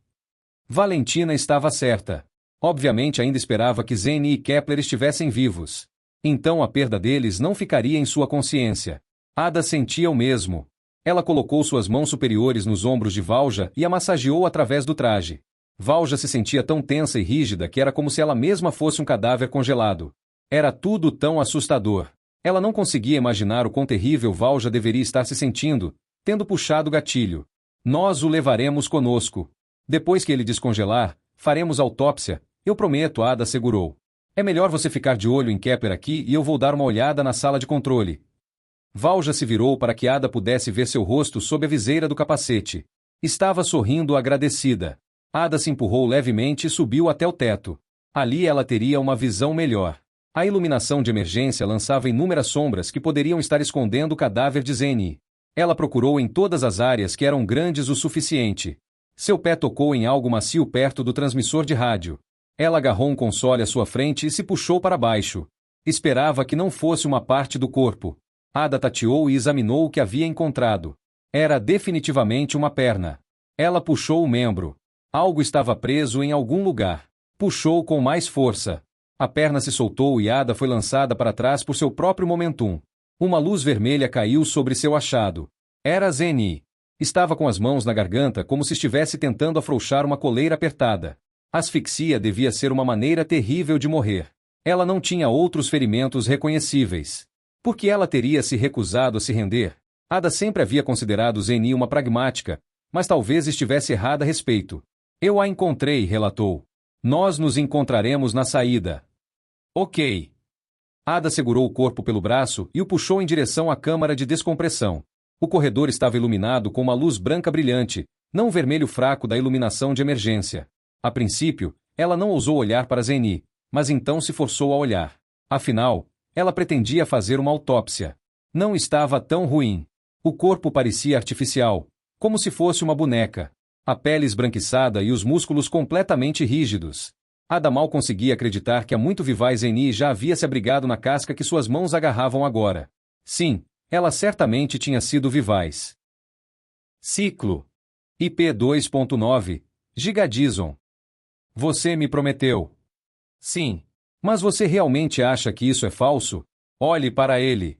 Valentina estava certa. Obviamente ainda esperava que Zane e Kepler estivessem vivos. Então a perda deles não ficaria em sua consciência. Ada sentia o mesmo. Ela colocou suas mãos superiores nos ombros de Valja e a massageou através do traje. Valja se sentia tão tensa e rígida que era como se ela mesma fosse um cadáver congelado. Era tudo tão assustador. Ela não conseguia imaginar o quão terrível Valja deveria estar se sentindo, tendo puxado o gatilho. Nós o levaremos conosco. Depois que ele descongelar, faremos autópsia, eu prometo, Ada assegurou. É melhor você ficar de olho em Kepler aqui e eu vou dar uma olhada na sala de controle. Valja se virou para que Ada pudesse ver seu rosto sob a viseira do capacete. Estava sorrindo agradecida. Ada se empurrou levemente e subiu até o teto. Ali ela teria uma visão melhor. A iluminação de emergência lançava inúmeras sombras que poderiam estar escondendo o cadáver de Zane. Ela procurou em todas as áreas que eram grandes o suficiente. Seu pé tocou em algo macio perto do transmissor de rádio. Ela agarrou um console à sua frente e se puxou para baixo. Esperava que não fosse uma parte do corpo. Ada tateou e examinou o que havia encontrado. Era definitivamente uma perna. Ela puxou o membro. Algo estava preso em algum lugar. Puxou com mais força. A perna se soltou e Ada foi lançada para trás por seu próprio momentum. Uma luz vermelha caiu sobre seu achado. Era Zane. Estava com as mãos na garganta como se estivesse tentando afrouxar uma coleira apertada. Asfixia devia ser uma maneira terrível de morrer. Ela não tinha outros ferimentos reconhecíveis. Por que ela teria se recusado a se render? Ada sempre havia considerado Zane uma pragmática, mas talvez estivesse errada a respeito. Eu a encontrei, relatou. Nós nos encontraremos na saída. Ok. Ada segurou o corpo pelo braço e o puxou em direção à câmara de descompressão. O corredor estava iluminado com uma luz branca brilhante, não o vermelho fraco da iluminação de emergência. A princípio, ela não ousou olhar para Zane, mas então se forçou a olhar. Afinal, ela pretendia fazer uma autópsia. Não estava tão ruim. O corpo parecia artificial, como se fosse uma boneca. A pele esbranquiçada e os músculos completamente rígidos. Ada mal conseguia acreditar que a muito vivaz Zane já havia se abrigado na casca que suas mãos agarravam agora. Sim, ela certamente tinha sido vivaz. Ciclo. IP 2.9. Gigadison. Você me prometeu. Sim. Mas você realmente acha que isso é falso? Olhe para ele.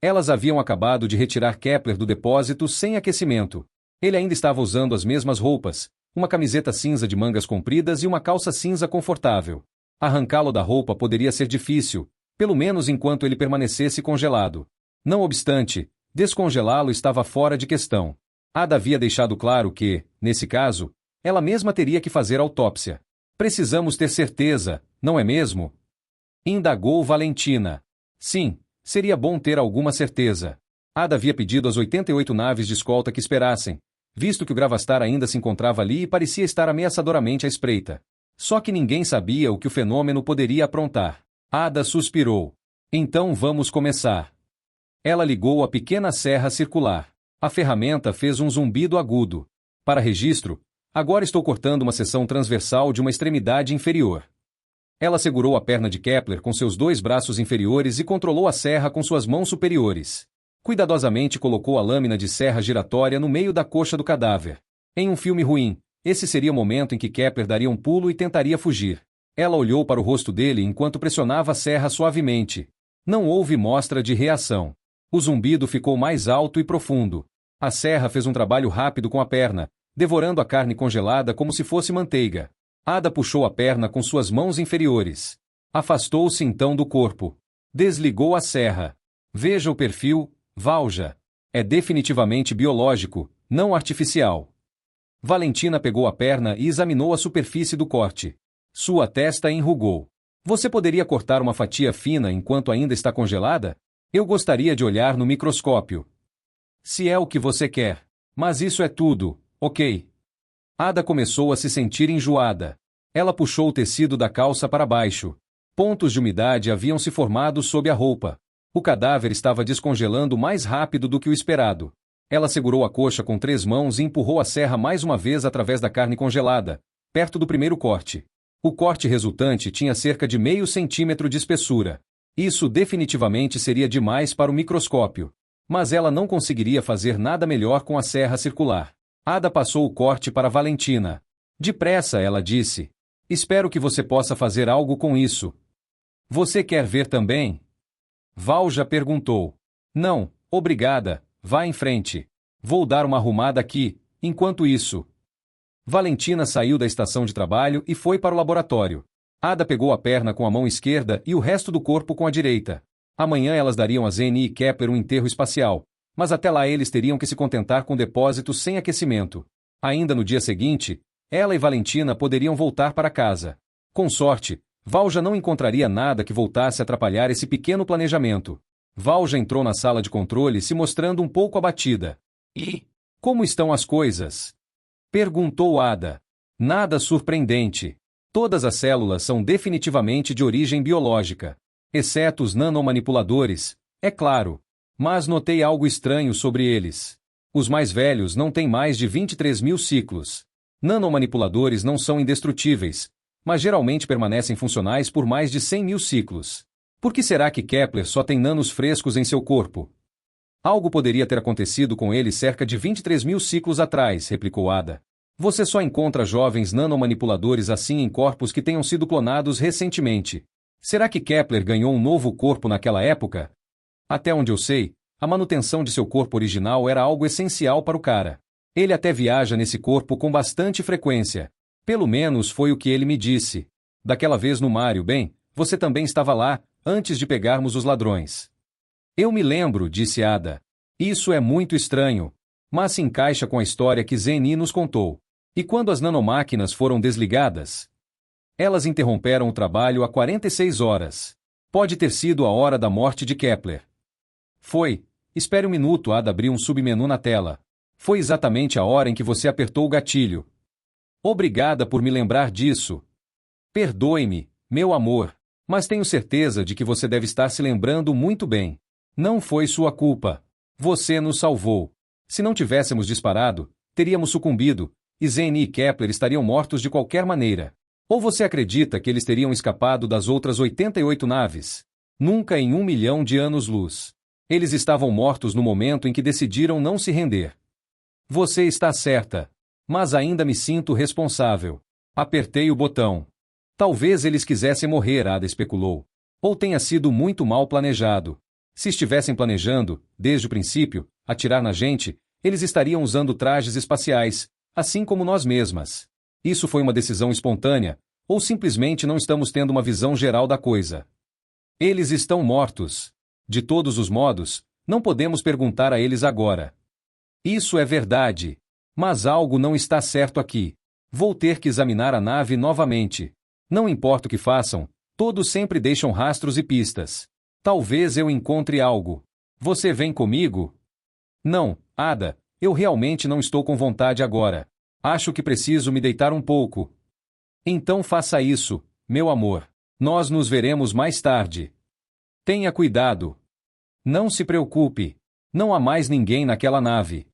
Elas haviam acabado de retirar Kepler do depósito sem aquecimento. Ele ainda estava usando as mesmas roupas, uma camiseta cinza de mangas compridas e uma calça cinza confortável. Arrancá-lo da roupa poderia ser difícil, pelo menos enquanto ele permanecesse congelado. Não obstante, descongelá-lo estava fora de questão. Ada havia deixado claro que, nesse caso, ela mesma teria que fazer autópsia. Precisamos ter certeza, não é mesmo? Indagou Valentina. Sim, seria bom ter alguma certeza. Ada havia pedido às 88 naves de escolta que esperassem, visto que o Gravastar ainda se encontrava ali e parecia estar ameaçadoramente à espreita. Só que ninguém sabia o que o fenômeno poderia aprontar. Ada suspirou. Então vamos começar. Ela ligou a pequena serra circular. A ferramenta fez um zumbido agudo. Para registro, agora estou cortando uma seção transversal de uma extremidade inferior. Ela segurou a perna de Kepler com seus 2 braços inferiores e controlou a serra com suas mãos superiores. Cuidadosamente colocou a lâmina de serra giratória no meio da coxa do cadáver. Em um filme ruim, esse seria o momento em que Kepler daria um pulo e tentaria fugir. Ela olhou para o rosto dele enquanto pressionava a serra suavemente. Não houve mostra de reação. O zumbido ficou mais alto e profundo. A serra fez um trabalho rápido com a perna, devorando a carne congelada como se fosse manteiga. Ada puxou a perna com suas mãos inferiores. Afastou-se então do corpo. Desligou a serra. Veja o perfil, Valja. É definitivamente biológico, não artificial. Valentina pegou a perna e examinou a superfície do corte. Sua testa enrugou. Você poderia cortar uma fatia fina enquanto ainda está congelada? Eu gostaria de olhar no microscópio. Se é o que você quer. Mas isso é tudo, ok? Ada começou a se sentir enjoada. Ela puxou o tecido da calça para baixo. Pontos de umidade haviam se formado sob a roupa. O cadáver estava descongelando mais rápido do que o esperado. Ela segurou a coxa com 3 mãos e empurrou a serra mais uma vez através da carne congelada, perto do primeiro corte. O corte resultante tinha cerca de meio centímetro de espessura. Isso definitivamente seria demais para o microscópio. Mas ela não conseguiria fazer nada melhor com a serra circular. Ada passou o corte para Valentina. Depressa, ela disse. Espero que você possa fazer algo com isso. Você quer ver também? Valja perguntou. Não, obrigada, vá em frente. Vou dar uma arrumada aqui, enquanto isso. Valentina saiu da estação de trabalho e foi para o laboratório. Ada pegou a perna com a mão esquerda e o resto do corpo com a direita. Amanhã elas dariam a Zane e Kepler um enterro espacial, mas até lá eles teriam que se contentar com depósitos sem aquecimento. Ainda no dia seguinte, ela e Valentina poderiam voltar para casa. Com sorte, Valja não encontraria nada que voltasse a atrapalhar esse pequeno planejamento. Valja entrou na sala de controle se mostrando um pouco abatida. E como estão as coisas? Perguntou Ada. Nada surpreendente. Todas as células são definitivamente de origem biológica. Exceto os nanomanipuladores, é claro. Mas notei algo estranho sobre eles. Os mais velhos não têm mais de 23 mil ciclos. Nanomanipuladores não são indestrutíveis, mas geralmente permanecem funcionais por mais de 100 mil ciclos. Por que será que Kepler só tem nanos frescos em seu corpo? Algo poderia ter acontecido com ele cerca de 23 mil ciclos atrás, replicou Ada. Você só encontra jovens nanomanipuladores assim em corpos que tenham sido clonados recentemente. Será que Kepler ganhou um novo corpo naquela época? Até onde eu sei, a manutenção de seu corpo original era algo essencial para o cara. Ele até viaja nesse corpo com bastante frequência. Pelo menos foi o que ele me disse. Daquela vez no Mário, bem, você também estava lá, antes de pegarmos os ladrões. Eu me lembro, disse Ada. Isso é muito estranho, mas se encaixa com a história que Zeni nos contou. E quando as nanomáquinas foram desligadas? Elas interromperam o trabalho a 46 horas. Pode ter sido a hora da morte de Kepler. Foi. Espere um minuto, Ada abriu um submenu na tela. Foi exatamente a hora em que você apertou o gatilho. Obrigada por me lembrar disso. Perdoe-me, meu amor, mas tenho certeza de que você deve estar se lembrando muito bem. Não foi sua culpa. Você nos salvou. Se não tivéssemos disparado, teríamos sucumbido, e Zeni e Kepler estariam mortos de qualquer maneira. Ou você acredita que eles teriam escapado das outras 88 naves? Nunca em 1 milhão de anos-luz. Eles estavam mortos no momento em que decidiram não se render. Você está certa. Mas ainda me sinto responsável. Apertei o botão. Talvez eles quisessem morrer, Ada especulou. Ou tenha sido muito mal planejado. Se estivessem planejando, desde o princípio, atirar na gente, eles estariam usando trajes espaciais, assim como nós mesmas. Isso foi uma decisão espontânea, ou simplesmente não estamos tendo uma visão geral da coisa. Eles estão mortos. De todos os modos, não podemos perguntar a eles agora. Isso é verdade. Mas algo não está certo aqui. Vou ter que examinar a nave novamente. Não importa o que façam, todos sempre deixam rastros e pistas. Talvez eu encontre algo. Você vem comigo? Não, Ada, eu realmente não estou com vontade agora. Acho que preciso me deitar um pouco. Então faça isso, meu amor. Nós nos veremos mais tarde. Tenha cuidado. Não se preocupe. Não há mais ninguém naquela nave.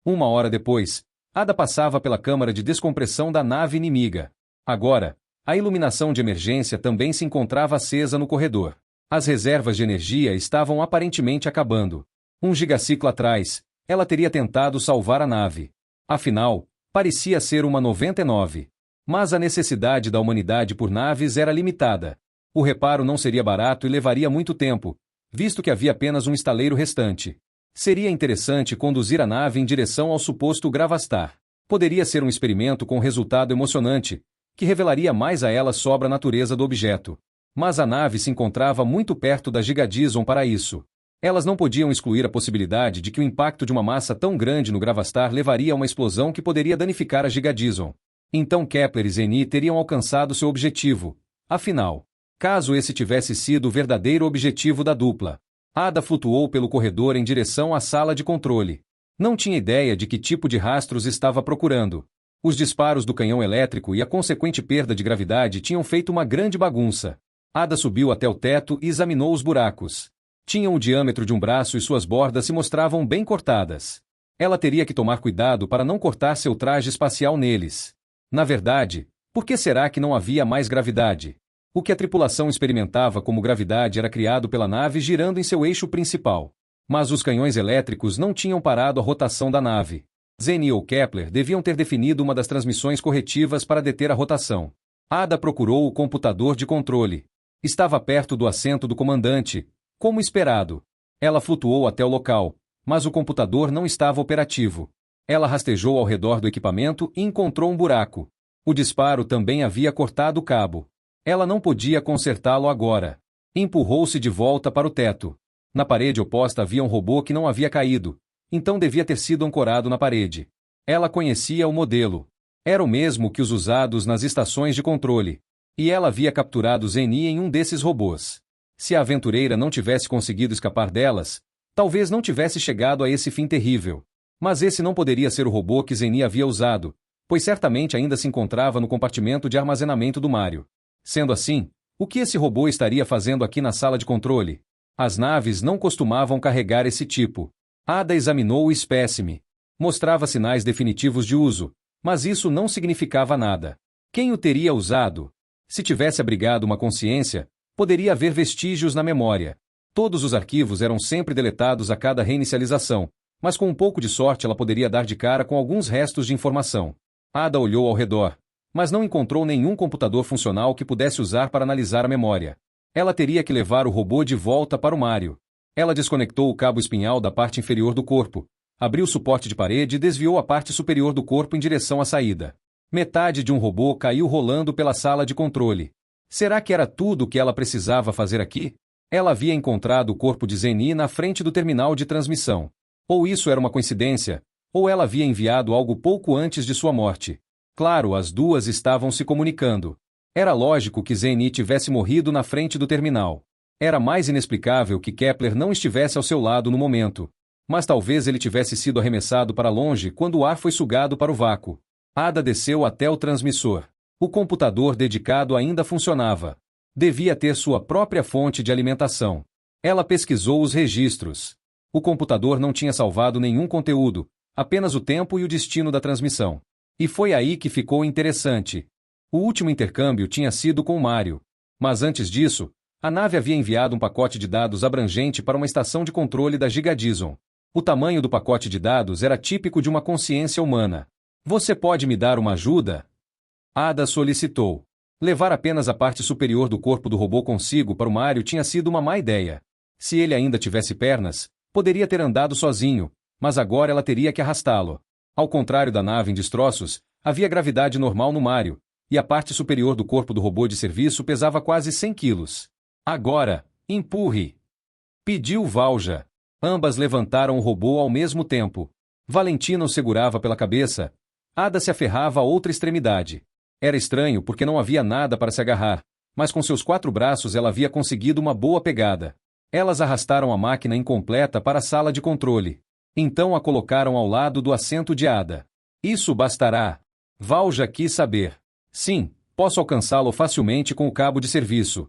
1 hora depois, Ada passava pela câmara de descompressão da nave inimiga. Agora, a iluminação de emergência também se encontrava acesa no corredor. As reservas de energia estavam aparentemente acabando. Um gigaciclo atrás, ela teria tentado salvar a nave. Afinal, parecia ser uma 99. Mas a necessidade da humanidade por naves era limitada. O reparo não seria barato e levaria muito tempo, visto que havia apenas um estaleiro restante. Seria interessante conduzir a nave em direção ao suposto Gravastar. Poderia ser um experimento com resultado emocionante, que revelaria mais a ela sobre a natureza do objeto. Mas a nave se encontrava muito perto da Gigadison para isso. Elas não podiam excluir a possibilidade de que o impacto de uma massa tão grande no Gravastar levaria a uma explosão que poderia danificar a Gigadison. Então Kepler e Zeni teriam alcançado seu objetivo. Afinal, caso esse tivesse sido o verdadeiro objetivo da dupla. Ada flutuou pelo corredor em direção à sala de controle. Não tinha ideia de que tipo de rastros estava procurando. Os disparos do canhão elétrico e a consequente perda de gravidade tinham feito uma grande bagunça. Ada subiu até o teto e examinou os buracos. Tinham o diâmetro de um braço e suas bordas se mostravam bem cortadas. Ela teria que tomar cuidado para não cortar seu traje espacial neles. Na verdade, por que será que não havia mais gravidade? O que a tripulação experimentava como gravidade era criado pela nave girando em seu eixo principal. Mas os canhões elétricos não tinham parado a rotação da nave. Zeni ou Kepler deviam ter definido uma das transmissões corretivas para deter a rotação. Ada procurou o computador de controle. Estava perto do assento do comandante, como esperado. Ela flutuou até o local, mas o computador não estava operativo. Ela rastejou ao redor do equipamento e encontrou um buraco. O disparo também havia cortado o cabo. Ela não podia consertá-lo agora. Empurrou-se de volta para o teto. Na parede oposta havia um robô que não havia caído, então devia ter sido ancorado na parede. Ela conhecia o modelo. Era o mesmo que os usados nas estações de controle. E ela havia capturado Zeni em um desses robôs. Se a aventureira não tivesse conseguido escapar delas, talvez não tivesse chegado a esse fim terrível. Mas esse não poderia ser o robô que Zeni havia usado, pois certamente ainda se encontrava no compartimento de armazenamento do Mário. Sendo assim, o que esse robô estaria fazendo aqui na sala de controle? As naves não costumavam carregar esse tipo. Ada examinou o espécime. Mostrava sinais definitivos de uso, mas isso não significava nada. Quem o teria usado? Se tivesse abrigado uma consciência, poderia haver vestígios na memória. Todos os arquivos eram sempre deletados a cada reinicialização, mas com um pouco de sorte ela poderia dar de cara com alguns restos de informação. Ada olhou ao redor, mas não encontrou nenhum computador funcional que pudesse usar para analisar a memória. Ela teria que levar o robô de volta para o Mário. Ela desconectou o cabo espinhal da parte inferior do corpo, abriu o suporte de parede e desviou a parte superior do corpo em direção à saída. Metade de um robô caiu rolando pela sala de controle. Será que era tudo o que ela precisava fazer aqui? Ela havia encontrado o corpo de Zeni na frente do terminal de transmissão. Ou isso era uma coincidência, ou ela havia enviado algo pouco antes de sua morte. Claro, as duas estavam se comunicando. Era lógico que Zeni tivesse morrido na frente do terminal. Era mais inexplicável que Kepler não estivesse ao seu lado no momento. Mas talvez ele tivesse sido arremessado para longe quando o ar foi sugado para o vácuo. Ada desceu até o transmissor. O computador dedicado ainda funcionava. Devia ter sua própria fonte de alimentação. Ela pesquisou os registros. O computador não tinha salvado nenhum conteúdo, apenas o tempo e o destino da transmissão. E foi aí que ficou interessante. O último intercâmbio tinha sido com Mário. Mas antes disso, a nave havia enviado um pacote de dados abrangente para uma estação de controle da Gigadison. O tamanho do pacote de dados era típico de uma consciência humana. Você pode me dar uma ajuda? Ada solicitou. Levar apenas a parte superior do corpo do robô consigo para o Mário tinha sido uma má ideia. Se ele ainda tivesse pernas, poderia ter andado sozinho, mas agora ela teria que arrastá-lo. Ao contrário da nave em destroços, havia gravidade normal no Mário, e a parte superior do corpo do robô de serviço pesava quase 100 quilos. Agora, empurre! Pediu Valja. Ambas levantaram o robô ao mesmo tempo. Valentina o segurava pela cabeça. Ada se aferrava à outra extremidade. Era estranho porque não havia nada para se agarrar, mas com seus 4 braços ela havia conseguido uma boa pegada. Elas arrastaram a máquina incompleta para a sala de controle. Então a colocaram ao lado do assento de Ada. Isso bastará. Valja quis saber. Sim, posso alcançá-lo facilmente com o cabo de serviço.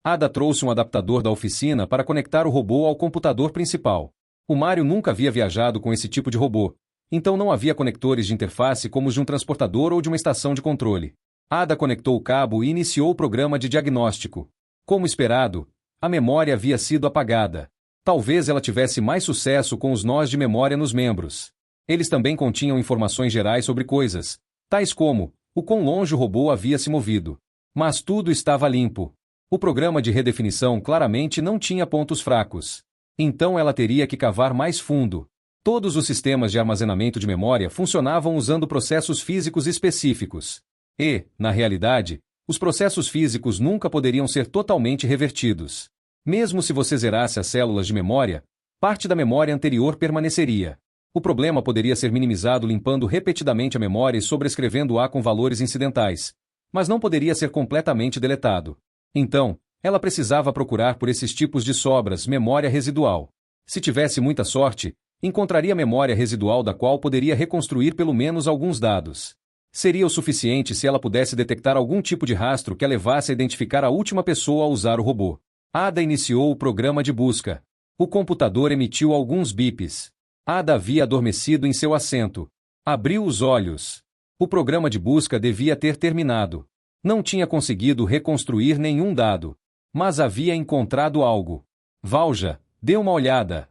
Ada trouxe um adaptador da oficina para conectar o robô ao computador principal. O Mário nunca havia viajado com esse tipo de robô, Então não havia conectores de interface como os de um transportador ou de uma estação de controle. Ada conectou o cabo e iniciou o programa de diagnóstico. Como esperado, a memória havia sido apagada. Talvez ela tivesse mais sucesso com os nós de memória nos membros. Eles também continham informações gerais sobre coisas, tais como o quão longe o robô havia se movido. Mas tudo estava limpo. O programa de redefinição claramente não tinha pontos fracos. Então ela teria que cavar mais fundo. Todos os sistemas de armazenamento de memória funcionavam usando processos físicos específicos. E, na realidade, os processos físicos nunca poderiam ser totalmente revertidos. Mesmo se você zerasse as células de memória, parte da memória anterior permaneceria. O problema poderia ser minimizado limpando repetidamente a memória e sobrescrevendo-a com valores incidentais, mas não poderia ser completamente deletado. Então, ela precisava procurar por esses tipos de sobras, memória residual. Se tivesse muita sorte, encontraria memória residual da qual poderia reconstruir pelo menos alguns dados. Seria o suficiente se ela pudesse detectar algum tipo de rastro que a levasse a identificar a última pessoa a usar o robô. Ada iniciou o programa de busca. O computador emitiu alguns bips. Ada havia adormecido em seu assento. Abriu os olhos. O programa de busca devia ter terminado. Não tinha conseguido reconstruir nenhum dado. Mas havia encontrado algo. Valja, dê uma olhada.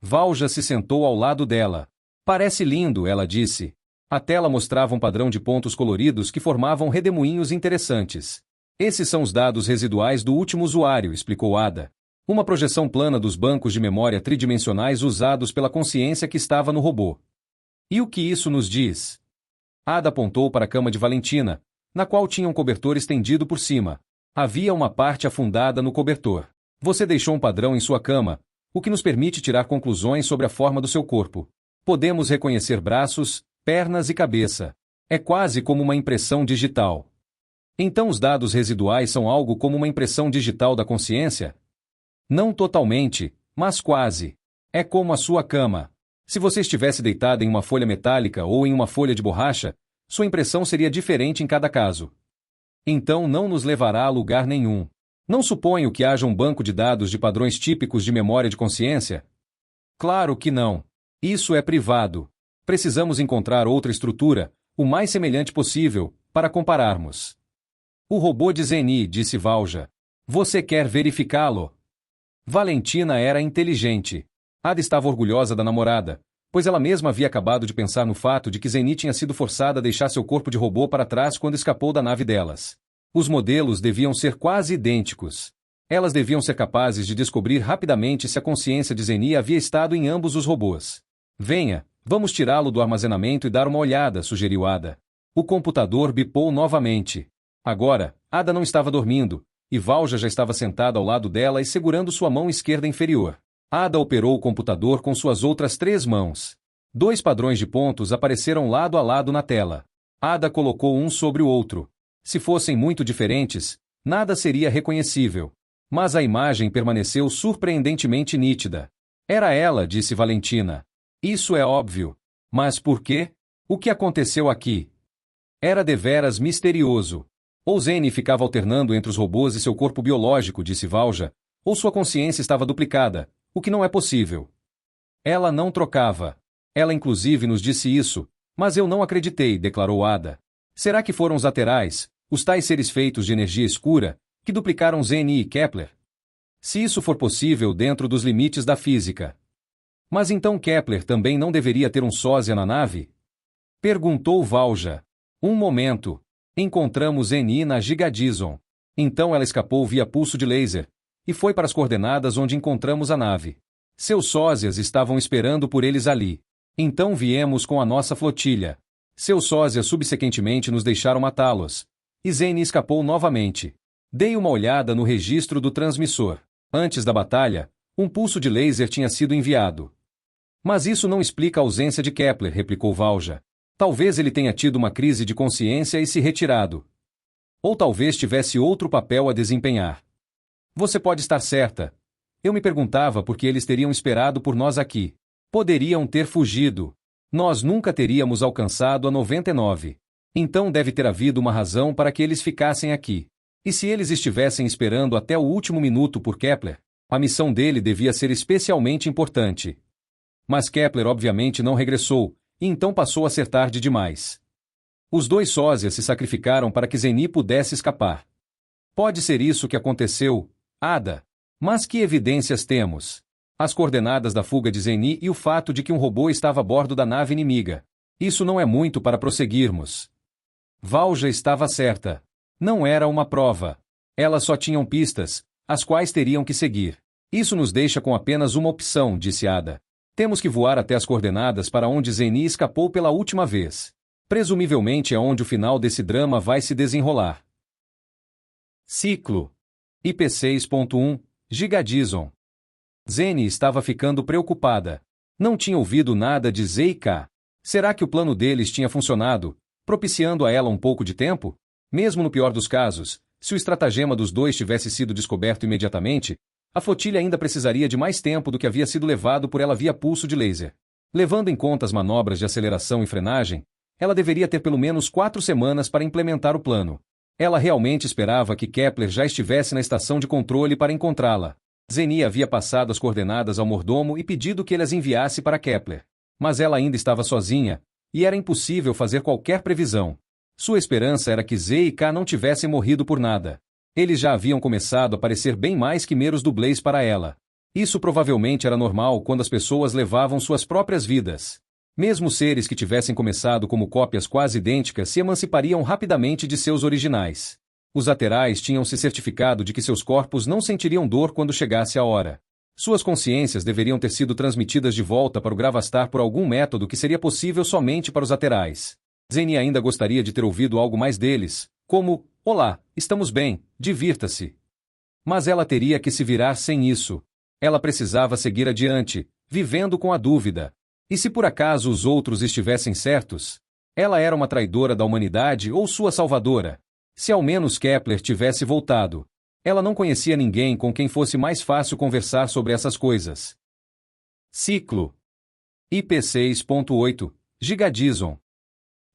Valja se sentou ao lado dela. Parece lindo, ela disse. A tela mostrava um padrão de pontos coloridos que formavam redemoinhos interessantes. Esses são os dados residuais do último usuário, explicou Ada. Uma projeção plana dos bancos de memória tridimensionais usados pela consciência que estava no robô. E o que isso nos diz? Ada apontou para a cama de Valentina, na qual tinha um cobertor estendido por cima. Havia uma parte afundada no cobertor. Você deixou um padrão em sua cama, o que nos permite tirar conclusões sobre a forma do seu corpo. Podemos reconhecer braços, pernas e cabeça. É quase como uma impressão digital. Então os dados residuais são algo como uma impressão digital da consciência? Não totalmente, mas quase. É como a sua cama. Se você estivesse deitada em uma folha metálica ou em uma folha de borracha, sua impressão seria diferente em cada caso. Então não nos levará a lugar nenhum. Não suponho que haja um banco de dados de padrões típicos de memória de consciência? Claro que não. Isso é privado. Precisamos encontrar outra estrutura, o mais semelhante possível, para compararmos. O robô de Zeni, disse Valja. Você quer verificá-lo? Valentina era inteligente. Ada estava orgulhosa da namorada, pois ela mesma havia acabado de pensar no fato de que Zeni tinha sido forçada a deixar seu corpo de robô para trás quando escapou da nave delas. Os modelos deviam ser quase idênticos. Elas deviam ser capazes de descobrir rapidamente se a consciência de Zeni havia estado em ambos os robôs. Venha, vamos tirá-lo do armazenamento e dar uma olhada, sugeriu Ada. O computador bipou novamente. Agora, Ada não estava dormindo, e Valja já estava sentada ao lado dela e segurando sua mão esquerda inferior. Ada operou o computador com suas outras 3 mãos. 2 padrões de pontos apareceram lado a lado na tela. Ada colocou um sobre o outro. Se fossem muito diferentes, nada seria reconhecível. Mas a imagem permaneceu surpreendentemente nítida. Era ela, disse Valentina. Isso é óbvio. Mas por quê? O que aconteceu aqui? Era deveras misterioso. Ou Zeni ficava alternando entre os robôs e seu corpo biológico, disse Valja, ou sua consciência estava duplicada, o que não é possível. Ela não trocava. Ela inclusive nos disse isso, mas eu não acreditei, declarou Ada. Será que foram os laterais, os tais seres feitos de energia escura, que duplicaram Zeni e Kepler? Se isso for possível dentro dos limites da física. Mas então Kepler também não deveria ter um sósia na nave? Perguntou Valja. Um momento. Encontramos Zeni na Gigadison. Então ela escapou via pulso de laser, e foi para as coordenadas onde encontramos a nave. Seus sósias estavam esperando por eles ali. Então viemos com a nossa flotilha. Seus sósias subsequentemente nos deixaram matá-los. E Zeni escapou novamente. Dei uma olhada no registro do transmissor. Antes da batalha, um pulso de laser tinha sido enviado. Mas isso não explica a ausência de Kepler, replicou Valja. Talvez ele tenha tido uma crise de consciência e se retirado. Ou talvez tivesse outro papel a desempenhar. Você pode estar certa. Eu me perguntava por que eles teriam esperado por nós aqui. Poderiam ter fugido. Nós nunca teríamos alcançado a 99. Então deve ter havido uma razão para que eles ficassem aqui. E se eles estivessem esperando até o último minuto por Kepler, a missão dele devia ser especialmente importante. Mas Kepler obviamente não regressou, e então passou a ser tarde demais. Os dois sósias se sacrificaram para que Zeni pudesse escapar. Pode ser isso que aconteceu, Ada. Mas que evidências temos? As coordenadas da fuga de Zeni e o fato de que um robô estava a bordo da nave inimiga. Isso não é muito para prosseguirmos. Valja estava certa. Não era uma prova. Elas só tinham pistas, as quais teriam que seguir. Isso nos deixa com apenas uma opção, disse Ada. Temos que voar até as coordenadas para onde Zeni escapou pela última vez. Presumivelmente é onde o final desse drama vai se desenrolar. Ciclo. IP6.1, Gigadison. Zeni estava ficando preocupada. Não tinha ouvido nada de ZK. Será que o plano deles tinha funcionado, propiciando a ela um pouco de tempo? Mesmo no pior dos casos, se o estratagema dos dois tivesse sido descoberto imediatamente, a flotilha ainda precisaria de mais tempo do que havia sido levado por ela via pulso de laser. Levando em conta as manobras de aceleração e frenagem, ela deveria ter pelo menos 4 semanas para implementar o plano. Ela realmente esperava que Kepler já estivesse na estação de controle para encontrá-la. Zeni havia passado as coordenadas ao mordomo e pedido que ele as enviasse para Kepler. Mas ela ainda estava sozinha, e era impossível fazer qualquer previsão. Sua esperança era que Z e K não tivessem morrido por nada. Eles já haviam começado a parecer bem mais que meros dublês para ela. Isso provavelmente era normal quando as pessoas levavam suas próprias vidas. Mesmo seres que tivessem começado como cópias quase idênticas se emancipariam rapidamente de seus originais. Os aterais tinham se certificado de que seus corpos não sentiriam dor quando chegasse a hora. Suas consciências deveriam ter sido transmitidas de volta para o Gravastar por algum método que seria possível somente para os aterais. Zeni ainda gostaria de ter ouvido algo mais deles, como: "Olá, estamos bem, divirta-se." Mas ela teria que se virar sem isso. Ela precisava seguir adiante, vivendo com a dúvida. E se por acaso os outros estivessem certos? Ela era uma traidora da humanidade ou sua salvadora? Se ao menos Kepler tivesse voltado. Ela não conhecia ninguém com quem fosse mais fácil conversar sobre essas coisas. Ciclo. IP6.8, Gigadison.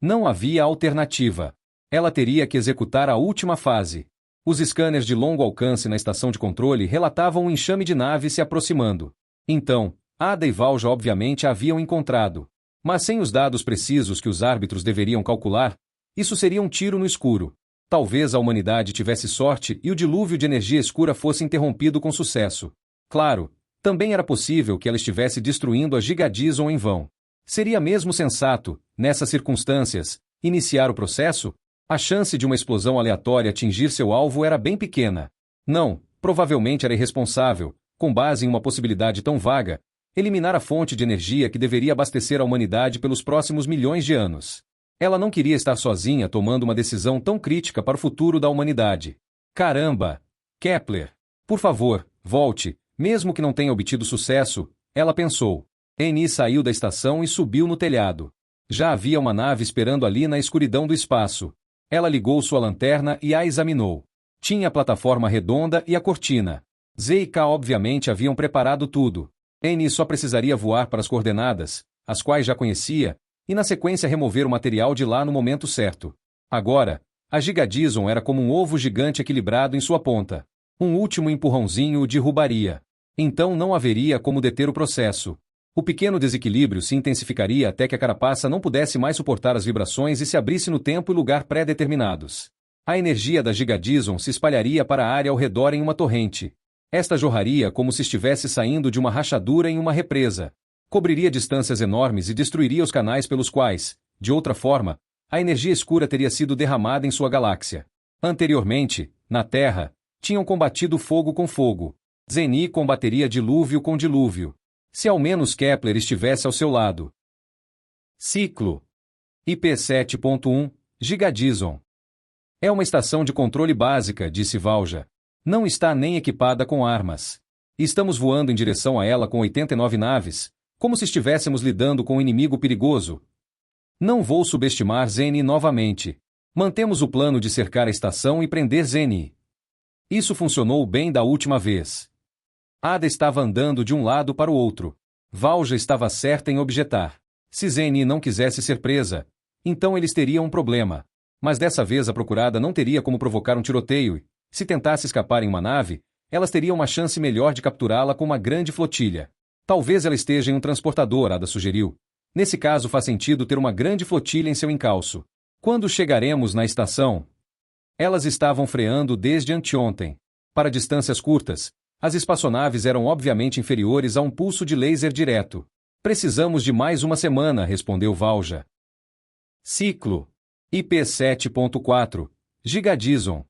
Não havia alternativa. Ela teria que executar a última fase. Os scanners de longo alcance na estação de controle relatavam um enxame de naves se aproximando. Então, Ada e Valja obviamente a haviam encontrado. Mas sem os dados precisos que os árbitros deveriam calcular, isso seria um tiro no escuro. Talvez a humanidade tivesse sorte e o dilúvio de energia escura fosse interrompido com sucesso. Claro, também era possível que ela estivesse destruindo a Gigadison em vão. Seria mesmo sensato, nessas circunstâncias, iniciar o processo? A chance de uma explosão aleatória atingir seu alvo era bem pequena. Não, provavelmente era irresponsável, com base em uma possibilidade tão vaga, eliminar a fonte de energia que deveria abastecer a humanidade pelos próximos milhões de anos. Ela não queria estar sozinha tomando uma decisão tão crítica para o futuro da humanidade. Caramba! Kepler! Por favor, volte, mesmo que não tenha obtido sucesso, ela pensou. Eni saiu da estação e subiu no telhado. Já havia uma nave esperando ali na escuridão do espaço. Ela ligou sua lanterna e a examinou. Tinha a plataforma redonda e a cortina. Z e K obviamente haviam preparado tudo. Eni só precisaria voar para as coordenadas, as quais já conhecia, e na sequência remover o material de lá no momento certo. Agora, a Gigadison era como um ovo gigante equilibrado em sua ponta. Um último empurrãozinho o derrubaria. Então não haveria como deter o processo. O pequeno desequilíbrio se intensificaria até que a carapaça não pudesse mais suportar as vibrações e se abrisse no tempo e lugar pré-determinados. A energia da Gigadison se espalharia para a área ao redor em uma torrente. Esta jorraria como se estivesse saindo de uma rachadura em uma represa. Cobriria distâncias enormes e destruiria os canais pelos quais, de outra forma, a energia escura teria sido derramada em sua galáxia. Anteriormente, na Terra, tinham combatido fogo com fogo. Zeni combateria dilúvio com dilúvio. Se ao menos Kepler estivesse ao seu lado. Ciclo. IP7.1, Gigadison. É uma estação de controle básica, disse Valja. Não está nem equipada com armas. Estamos voando em direção a ela com 89 naves, como se estivéssemos lidando com um inimigo perigoso. Não vou subestimar Zeni novamente. Mantemos o plano de cercar a estação e prender Zeni. Isso funcionou bem da última vez. Ada estava andando de um lado para o outro. Valja estava certa em objetar. Se Zeni não quisesse ser presa, então eles teriam um problema. Mas dessa vez a procurada não teria como provocar um tiroteio e, se tentasse escapar em uma nave, elas teriam uma chance melhor de capturá-la com uma grande flotilha. Talvez ela esteja em um transportador, Ada sugeriu. Nesse caso faz sentido ter uma grande flotilha em seu encalço. Quando chegaremos na estação? Elas estavam freando desde anteontem. Para distâncias curtas, as espaçonaves eram obviamente inferiores a um pulso de laser direto. Precisamos de mais uma semana, respondeu Valja. Ciclo. IP7.4. Gigadison.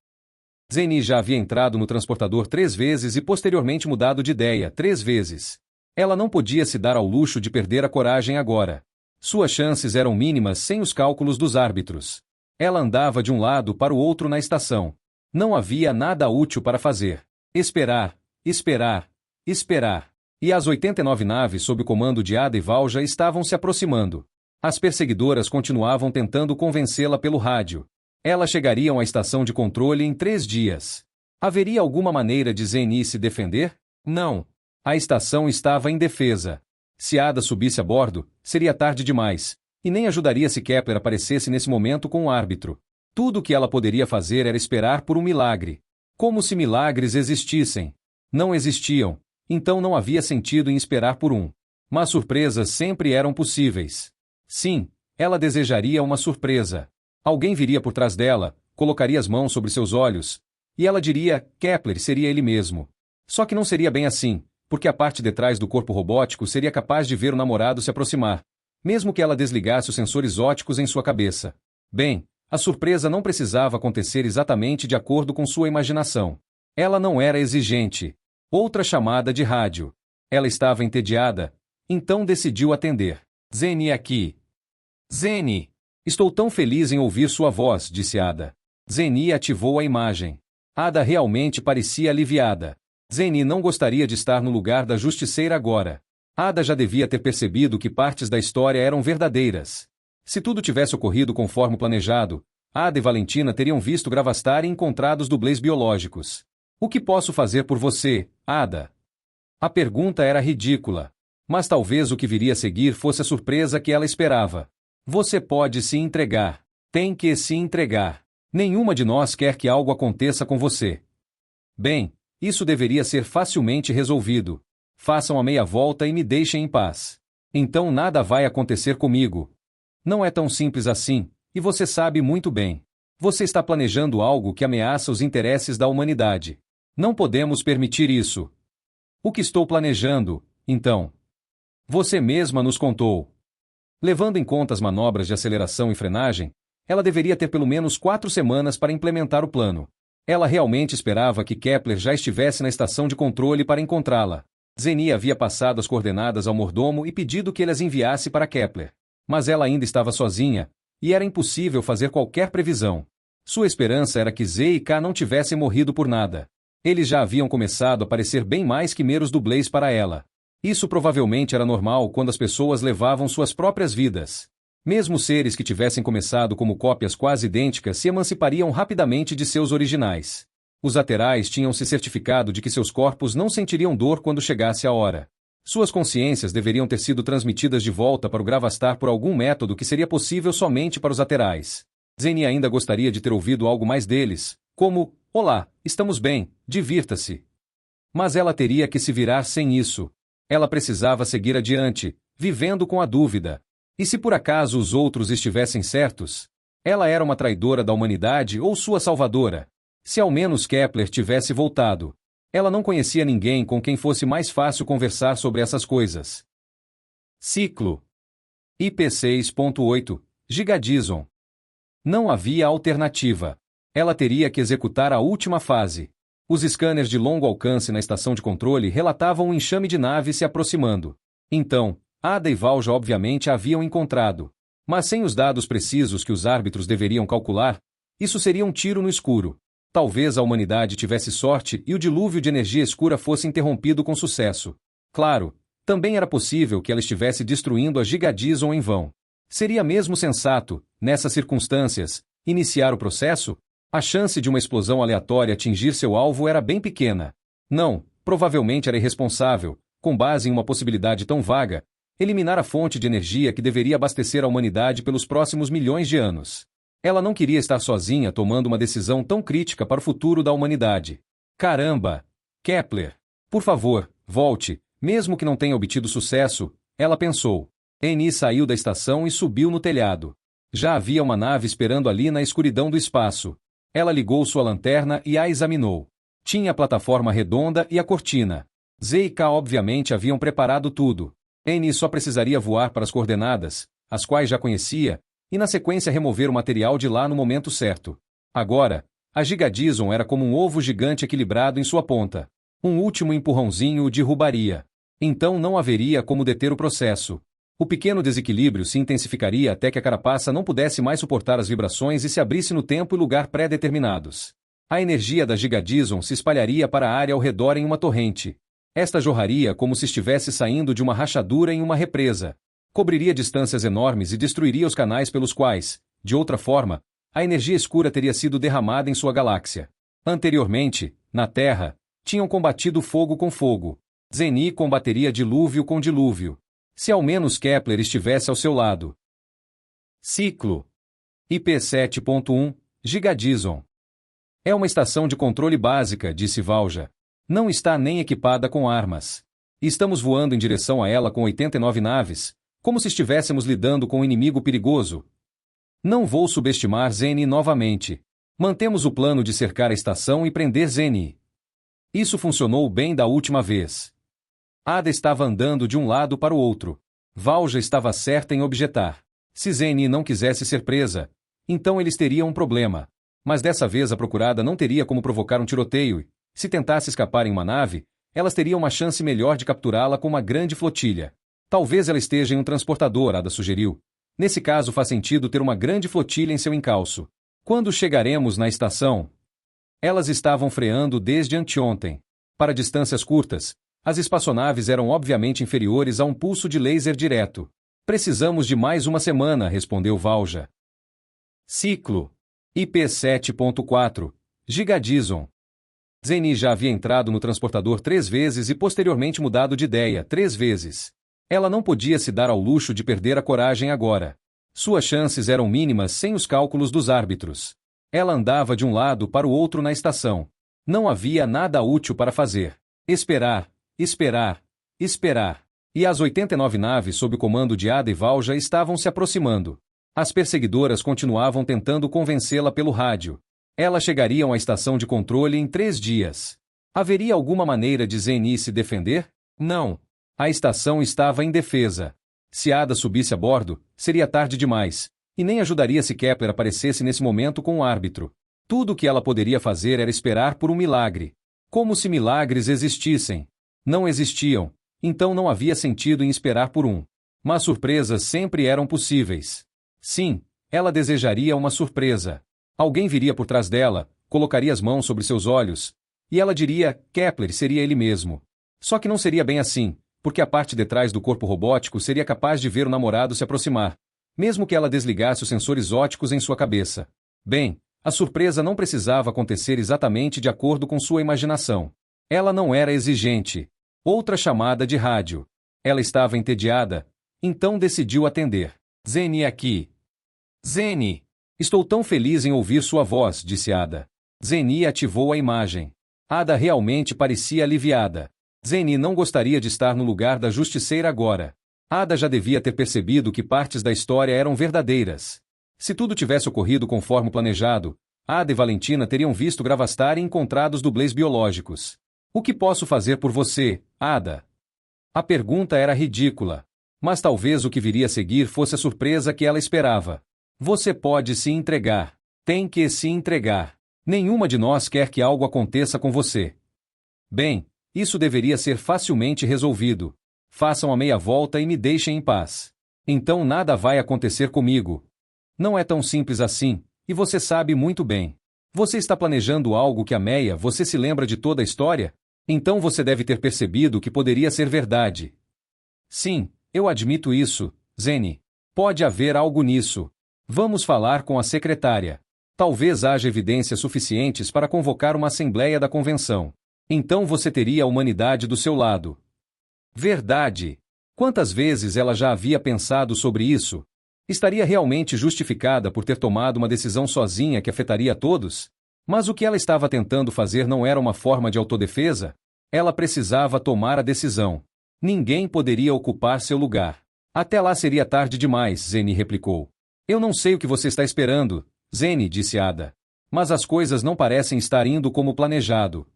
Zeni já havia entrado no transportador 3 vezes e posteriormente mudado de ideia 3 vezes. Ela não podia se dar ao luxo de perder a coragem agora. Suas chances eram mínimas sem os cálculos dos árbitros. Ela andava de um lado para o outro na estação. Não havia nada útil para fazer. Esperar, esperar, esperar. E as 89 naves sob o comando de Ada e Valja estavam se aproximando. As perseguidoras continuavam tentando convencê-la pelo rádio. Elas chegariam à estação de controle em 3 dias. Haveria alguma maneira de Zeni se defender? Não. A estação estava indefesa. Se Ada subisse a bordo, seria tarde demais, e nem ajudaria se Kepler aparecesse nesse momento com o árbitro. Tudo o que ela poderia fazer era esperar por um milagre. Como se milagres existissem. Não existiam, então não havia sentido em esperar por um. Mas surpresas sempre eram possíveis. Sim, ela desejaria uma surpresa. Alguém viria por trás dela, colocaria as mãos sobre seus olhos, e ela diria, Kepler seria ele mesmo. Só que não seria bem assim, porque a parte de trás do corpo robótico seria capaz de ver o namorado se aproximar, mesmo que ela desligasse os sensores óticos em sua cabeça. Bem, a surpresa não precisava acontecer exatamente de acordo com sua imaginação. Ela não era exigente. Outra chamada de rádio. Ela estava entediada, então decidiu atender. Zeni aqui. Zeni! Estou tão feliz em ouvir sua voz, disse Ada. Zeni ativou a imagem. Ada realmente parecia aliviada. Zeni não gostaria de estar no lugar da justiceira agora. Ada já devia ter percebido que partes da história eram verdadeiras. Se tudo tivesse ocorrido conforme planejado, Ada e Valentina teriam visto Gravastar e encontrado os dublês biológicos. O que posso fazer por você, Ada? A pergunta era ridícula. Mas talvez o que viria a seguir fosse a surpresa que ela esperava. Você pode se entregar. Tem que se entregar. Nenhuma de nós quer que algo aconteça com você. Bem, isso deveria ser facilmente resolvido. Façam a meia volta e me deixem em paz. Então nada vai acontecer comigo. Não é tão simples assim, e você sabe muito bem. Você está planejando algo que ameaça os interesses da humanidade. Não podemos permitir isso. O que estou planejando, então? Você mesma nos contou. Levando em conta as manobras de aceleração e frenagem, ela deveria ter pelo menos 4 semanas para implementar o plano. Ela realmente esperava que Kepler já estivesse na estação de controle para encontrá-la. Zeni havia passado as coordenadas ao mordomo e pedido que ele as enviasse para Kepler. Mas ela ainda estava sozinha, e era impossível fazer qualquer previsão. Sua esperança era que Z e K não tivessem morrido por nada. Eles já haviam começado a parecer bem mais que meros dublês para ela. Isso provavelmente era normal quando as pessoas levavam suas próprias vidas. Mesmo seres que tivessem começado como cópias quase idênticas se emancipariam rapidamente de seus originais. Os laterais tinham se certificado de que seus corpos não sentiriam dor quando chegasse a hora. Suas consciências deveriam ter sido transmitidas de volta para o Gravastar por algum método que seria possível somente para os laterais. Zeni ainda gostaria de ter ouvido algo mais deles, como, olá, estamos bem, divirta-se. Mas ela teria que se virar sem isso. Ela precisava seguir adiante, vivendo com a dúvida. E se por acaso os outros estivessem certos? Ela era uma traidora da humanidade ou sua salvadora? Se ao menos Kepler tivesse voltado. Ela não conhecia ninguém com quem fosse mais fácil conversar sobre essas coisas. Ciclo. IP6.8. Gigadison. Não havia alternativa. Ela teria que executar a última fase. Os scanners de longo alcance na estação de controle relatavam um enxame de naves se aproximando. Então, Ada e Valja obviamente a haviam encontrado. Mas sem os dados precisos que os árbitros deveriam calcular, isso seria um tiro no escuro. Talvez a humanidade tivesse sorte e o dilúvio de energia escura fosse interrompido com sucesso. Claro, também era possível que ela estivesse destruindo a Gigadison em vão. Seria mesmo sensato, nessas circunstâncias, iniciar o processo? A chance de uma explosão aleatória atingir seu alvo era bem pequena. Não, provavelmente era irresponsável, com base em uma possibilidade tão vaga, eliminar a fonte de energia que deveria abastecer a humanidade pelos próximos milhões de anos. Ela não queria estar sozinha tomando uma decisão tão crítica para o futuro da humanidade. Caramba! Kepler! Por favor, volte, mesmo que não tenha obtido sucesso, ela pensou. Eni saiu da estação e subiu no telhado. Já havia uma nave esperando ali na escuridão do espaço. Ela ligou sua lanterna e a examinou. Tinha a plataforma redonda e a cortina. Z e K obviamente haviam preparado tudo. Eni só precisaria voar para as coordenadas, as quais já conhecia, e na sequência remover o material de lá no momento certo. Agora, a Gigadison era como um ovo gigante equilibrado em sua ponta. Um último empurrãozinho o derrubaria. Então não haveria como deter o processo. O pequeno desequilíbrio se intensificaria até que a carapaça não pudesse mais suportar as vibrações e se abrisse no tempo e lugar pré-determinados. A energia da Gigadison se espalharia para a área ao redor em uma torrente. Esta jorraria como se estivesse saindo de uma rachadura em uma represa. Cobriria distâncias enormes e destruiria os canais pelos quais, de outra forma, a energia escura teria sido derramada em sua galáxia. Anteriormente, na Terra, tinham combatido fogo com fogo. Zeni combateria dilúvio com dilúvio. Se ao menos Kepler estivesse ao seu lado. Ciclo IP 7.1 Gigadison. É uma estação de controle básica, disse Valja. Não está nem equipada com armas. Estamos voando em direção a ela com 89 naves, como se estivéssemos lidando com um inimigo perigoso. Não vou subestimar Zeni novamente. Mantemos o plano de cercar a estação e prender Zeni. Isso funcionou bem da última vez. Ada estava andando de um lado para o outro. Valja estava certa em objetar. Se Zeni não quisesse ser presa, então eles teriam um problema. Mas dessa vez a procurada não teria como provocar um tiroteio e, se tentasse escapar em uma nave, elas teriam uma chance melhor de capturá-la com uma grande flotilha. Talvez ela esteja em um transportador, Ada sugeriu. Nesse caso faz sentido ter uma grande flotilha em seu encalço. Quando chegaremos na estação? Elas estavam freando desde anteontem. Para distâncias curtas, as espaçonaves eram obviamente inferiores a um pulso de laser direto. Precisamos de mais uma semana, respondeu Valja. Ciclo IP 7.4 Gigadison. Zeni já havia entrado no transportador 3 vezes e posteriormente mudado de ideia 3 vezes. Ela não podia se dar ao luxo de perder a coragem agora. Suas chances eram mínimas sem os cálculos dos árbitros. Ela andava de um lado para o outro na estação. Não havia nada útil para fazer. Esperar, esperar, esperar. E as 89 naves sob o comando de Ada e Valja estavam se aproximando. As perseguidoras continuavam tentando convencê-la pelo rádio. Elas chegariam à estação de controle em 3 dias. Haveria alguma maneira de Zeni se defender? Não. A estação estava indefesa. Se Ada subisse a bordo, seria tarde demais, e nem ajudaria se Kepler aparecesse nesse momento com o árbitro. Tudo o que ela poderia fazer era esperar por um milagre. Como se milagres existissem. Não existiam, então não havia sentido em esperar por um. Mas surpresas sempre eram possíveis. Sim, ela desejaria uma surpresa. Alguém viria por trás dela, colocaria as mãos sobre seus olhos, e ela diria, Kepler seria ele mesmo. Só que não seria bem assim, porque a parte de trás do corpo robótico seria capaz de ver o namorado se aproximar, mesmo que ela desligasse os sensores óticos em sua cabeça. Bem, a surpresa não precisava acontecer exatamente de acordo com sua imaginação. Ela não era exigente. Outra chamada de rádio. Ela estava entediada, então decidiu atender. Zeni aqui. Zeni! Estou tão feliz em ouvir sua voz, disse Ada. Zeni ativou a imagem. Ada realmente parecia aliviada. Zeni não gostaria de estar no lugar da justiceira agora. Ada já devia ter percebido que partes da história eram verdadeiras. Se tudo tivesse ocorrido conforme planejado, Ada e Valentina teriam visto Gravastar e encontrado os dublês biológicos. O que posso fazer por você, Ada? A pergunta era ridícula. Mas talvez o que viria a seguir fosse a surpresa que ela esperava. Você pode se entregar. Tem que se entregar. Nenhuma de nós quer que algo aconteça com você. Bem, isso deveria ser facilmente resolvido. Façam a meia volta e me deixem em paz. Então nada vai acontecer comigo. Não é tão simples assim, e você sabe muito bem. Você está planejando algo que a meia, você se lembra de toda a história? Então você deve ter percebido que poderia ser verdade. Sim, eu admito isso, Zeni. Pode haver algo nisso. Vamos falar com a secretária. Talvez haja evidências suficientes para convocar uma assembleia da convenção. Então você teria a humanidade do seu lado. Verdade. Quantas vezes ela já havia pensado sobre isso? Estaria realmente justificada por ter tomado uma decisão sozinha que afetaria a todos? Mas o que ela estava tentando fazer não era uma forma de autodefesa? Ela precisava tomar a decisão. Ninguém poderia ocupar seu lugar. Até lá seria tarde demais, Zeni replicou. Eu não sei o que você está esperando, Zeni, disse Ada. Mas as coisas não parecem estar indo como planejado.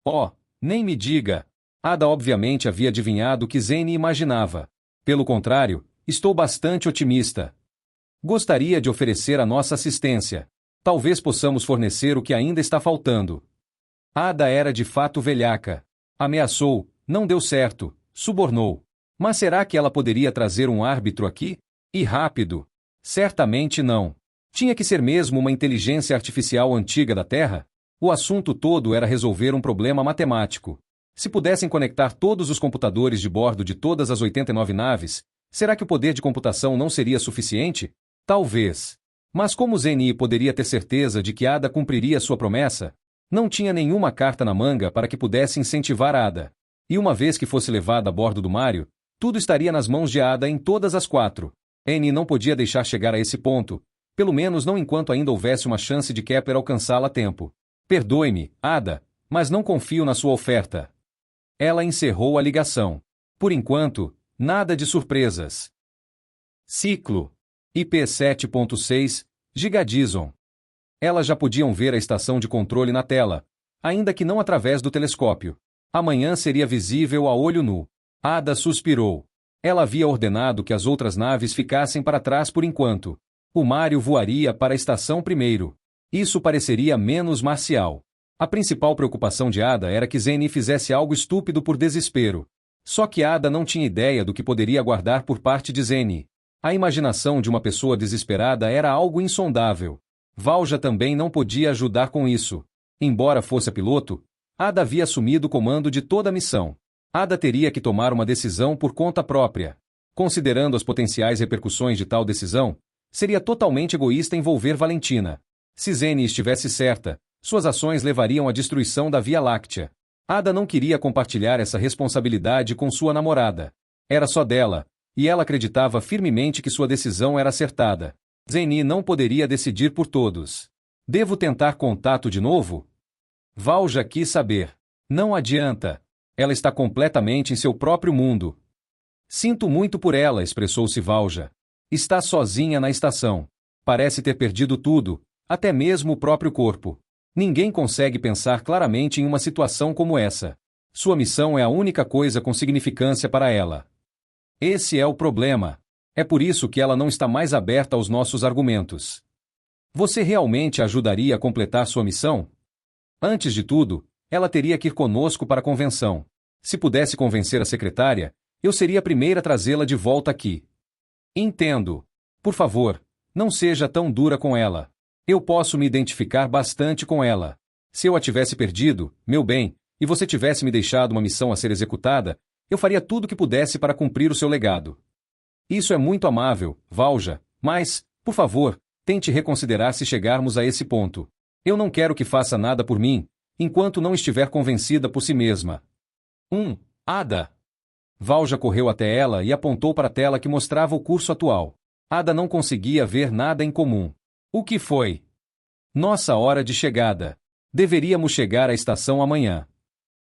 Oh, nem me diga. Ada obviamente havia adivinhado o que Zeni imaginava. Pelo contrário, estou bastante otimista. Gostaria de oferecer a nossa assistência. Talvez possamos fornecer o que ainda está faltando. Ada era de fato velhaca. Ameaçou, não deu certo, subornou. Mas será que ela poderia trazer um árbitro aqui? E rápido? Certamente não. Tinha que ser mesmo uma inteligência artificial antiga da Terra? O assunto todo era resolver um problema matemático. Se pudessem conectar todos os computadores de bordo de todas as 89 naves, será que o poder de computação não seria suficiente? Talvez. Mas como Zeni poderia ter certeza de que Ada cumpriria sua promessa? Não tinha nenhuma carta na manga para que pudesse incentivar Ada. E uma vez que fosse levada a bordo do Mário, tudo estaria nas mãos de Ada em todas as 4. N não podia deixar chegar a esse ponto, pelo menos não enquanto ainda houvesse uma chance de Kepler alcançá-la a tempo. Perdoe-me, Ada, mas não confio na sua oferta. Ela encerrou a ligação. Por enquanto, nada de surpresas. Ciclo. IP 7.6, Gigadison. Elas já podiam ver a estação de controle na tela, ainda que não através do telescópio. Amanhã seria visível a olho nu. Ada suspirou. Ela havia ordenado que as outras naves ficassem para trás por enquanto. O Mário voaria para a estação primeiro. Isso pareceria menos marcial. A principal preocupação de Ada era que Zeni fizesse algo estúpido por desespero. Só que Ada não tinha ideia do que poderia aguardar por parte de Zeni. A imaginação de uma pessoa desesperada era algo insondável. Valja também não podia ajudar com isso. Embora fosse a piloto, Ada havia assumido o comando de toda a missão. Ada teria que tomar uma decisão por conta própria. Considerando as potenciais repercussões de tal decisão, seria totalmente egoísta envolver Valentina. Se Zeni estivesse certa, suas ações levariam à destruição da Via Láctea. Ada não queria compartilhar essa responsabilidade com sua namorada. Era só dela, e ela acreditava firmemente que sua decisão era acertada. Zeni não poderia decidir por todos. Devo tentar contato de novo? Valja quis saber. Não adianta. Ela está completamente em seu próprio mundo. Sinto muito por ela, expressou-se Valja. Está sozinha na estação. Parece ter perdido tudo, até mesmo o próprio corpo. Ninguém consegue pensar claramente em uma situação como essa. Sua missão é a única coisa com significância para ela. Esse é o problema. É por isso que ela não está mais aberta aos nossos argumentos. Você realmente a ajudaria a completar sua missão? Antes de tudo, ela teria que ir conosco para a convenção. Se pudesse convencer a secretária, eu seria a primeira a trazê-la de volta aqui. Entendo. Por favor, não seja tão dura com ela. Eu posso me identificar bastante com ela. Se eu a tivesse perdido, meu bem, e você tivesse me deixado uma missão a ser executada, eu faria tudo o que pudesse para cumprir o seu legado. Isso é muito amável, Valja, mas, por favor, tente reconsiderar se chegarmos a esse ponto. Eu não quero que faça nada por mim, enquanto não estiver convencida por si mesma. Ada. Valja correu até ela e apontou para a tela que mostrava o curso atual. Ada não conseguia ver nada em comum. O que foi? Nossa hora de chegada. Deveríamos chegar à estação amanhã.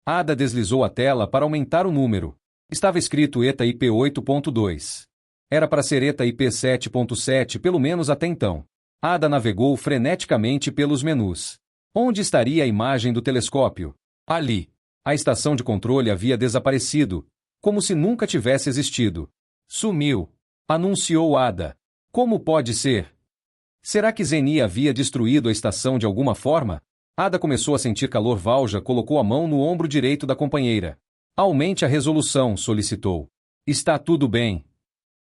Ada deslizou a tela para aumentar o número. Estava escrito ETA IP 8.2. Era para ser ETA IP 7.7 pelo menos até então. Ada navegou freneticamente pelos menus. Onde estaria a imagem do telescópio? Ali. A estação de controle havia desaparecido, como se nunca tivesse existido. Sumiu. Anunciou Ada. Como pode ser? Será que Zeni havia destruído a estação de alguma forma? Ada começou a sentir calor. Valja colocou a mão no ombro direito da companheira. Aumente a resolução, solicitou. Está tudo bem.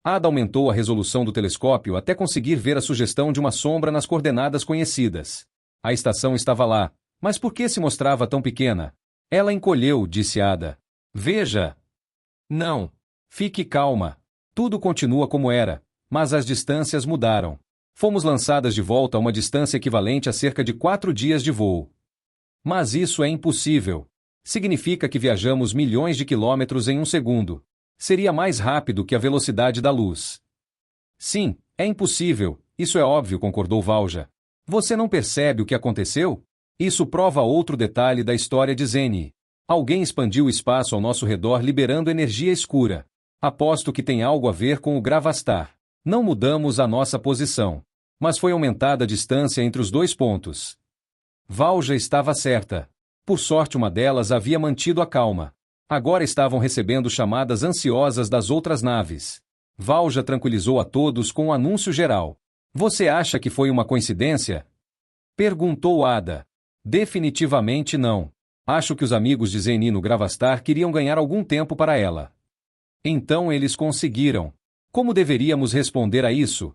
Ada aumentou a resolução do telescópio até conseguir ver a sugestão de uma sombra nas coordenadas conhecidas. A estação estava lá, mas por que se mostrava tão pequena? Ela encolheu, disse Ada. Veja. Não. Fique calma. Tudo continua como era, mas as distâncias mudaram. Fomos lançadas de volta a uma distância equivalente a cerca de 4 dias de voo. Mas isso é impossível. Significa que viajamos milhões de quilômetros em um segundo. Seria mais rápido que a velocidade da luz. Sim, é impossível, isso é óbvio, concordou Valja. Você não percebe o que aconteceu? Isso prova outro detalhe da história de Zeni. Alguém expandiu o espaço ao nosso redor liberando energia escura. Aposto que tem algo a ver com o Gravastar. Não mudamos a nossa posição. Mas foi aumentada a distância entre os dois pontos. Valja estava certa. Por sorte, uma delas havia mantido a calma. Agora estavam recebendo chamadas ansiosas das outras naves. Valja tranquilizou a todos com o anúncio geral. Você acha que foi uma coincidência? Perguntou Ada. Definitivamente não. Acho que os amigos de Zeni no Gravastar queriam ganhar algum tempo para ela. Então eles conseguiram. Como deveríamos responder a isso?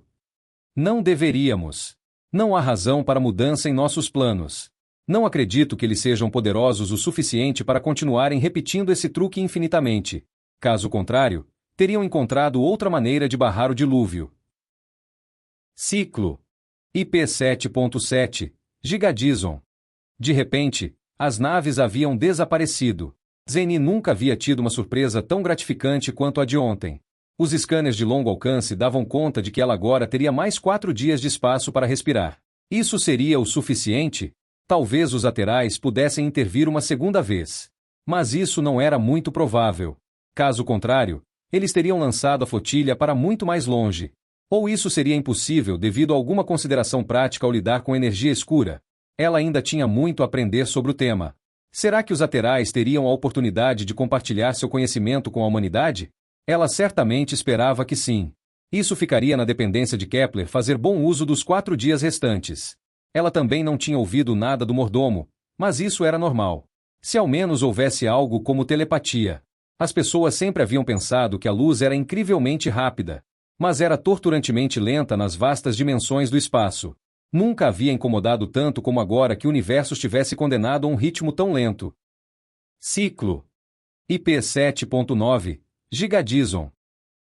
Não deveríamos. Não há razão para mudança em nossos planos. Não acredito que eles sejam poderosos o suficiente para continuarem repetindo esse truque infinitamente. Caso contrário, teriam encontrado outra maneira de barrar o dilúvio. Ciclo. IP 7.7. Gigadison. De repente, as naves haviam desaparecido. Zeni nunca havia tido uma surpresa tão gratificante quanto a de ontem. Os scanners de longo alcance davam conta de que ela agora teria mais 4 dias de espaço para respirar. Isso seria o suficiente? Talvez os laterais pudessem intervir uma segunda vez. Mas isso não era muito provável. Caso contrário, eles teriam lançado a flotilha para muito mais longe. Ou isso seria impossível devido a alguma consideração prática ao lidar com energia escura. Ela ainda tinha muito a aprender sobre o tema. Será que os laterais teriam a oportunidade de compartilhar seu conhecimento com a humanidade? Ela certamente esperava que sim. Isso ficaria na dependência de Kepler fazer bom uso dos 4 dias restantes. Ela também não tinha ouvido nada do mordomo, mas isso era normal. Se ao menos houvesse algo como telepatia. As pessoas sempre haviam pensado que a luz era incrivelmente rápida, mas era torturantemente lenta nas vastas dimensões do espaço. Nunca havia incomodado tanto como agora que o universo estivesse condenado a um ritmo tão lento. Ciclo. IP 7.9. Gigadison.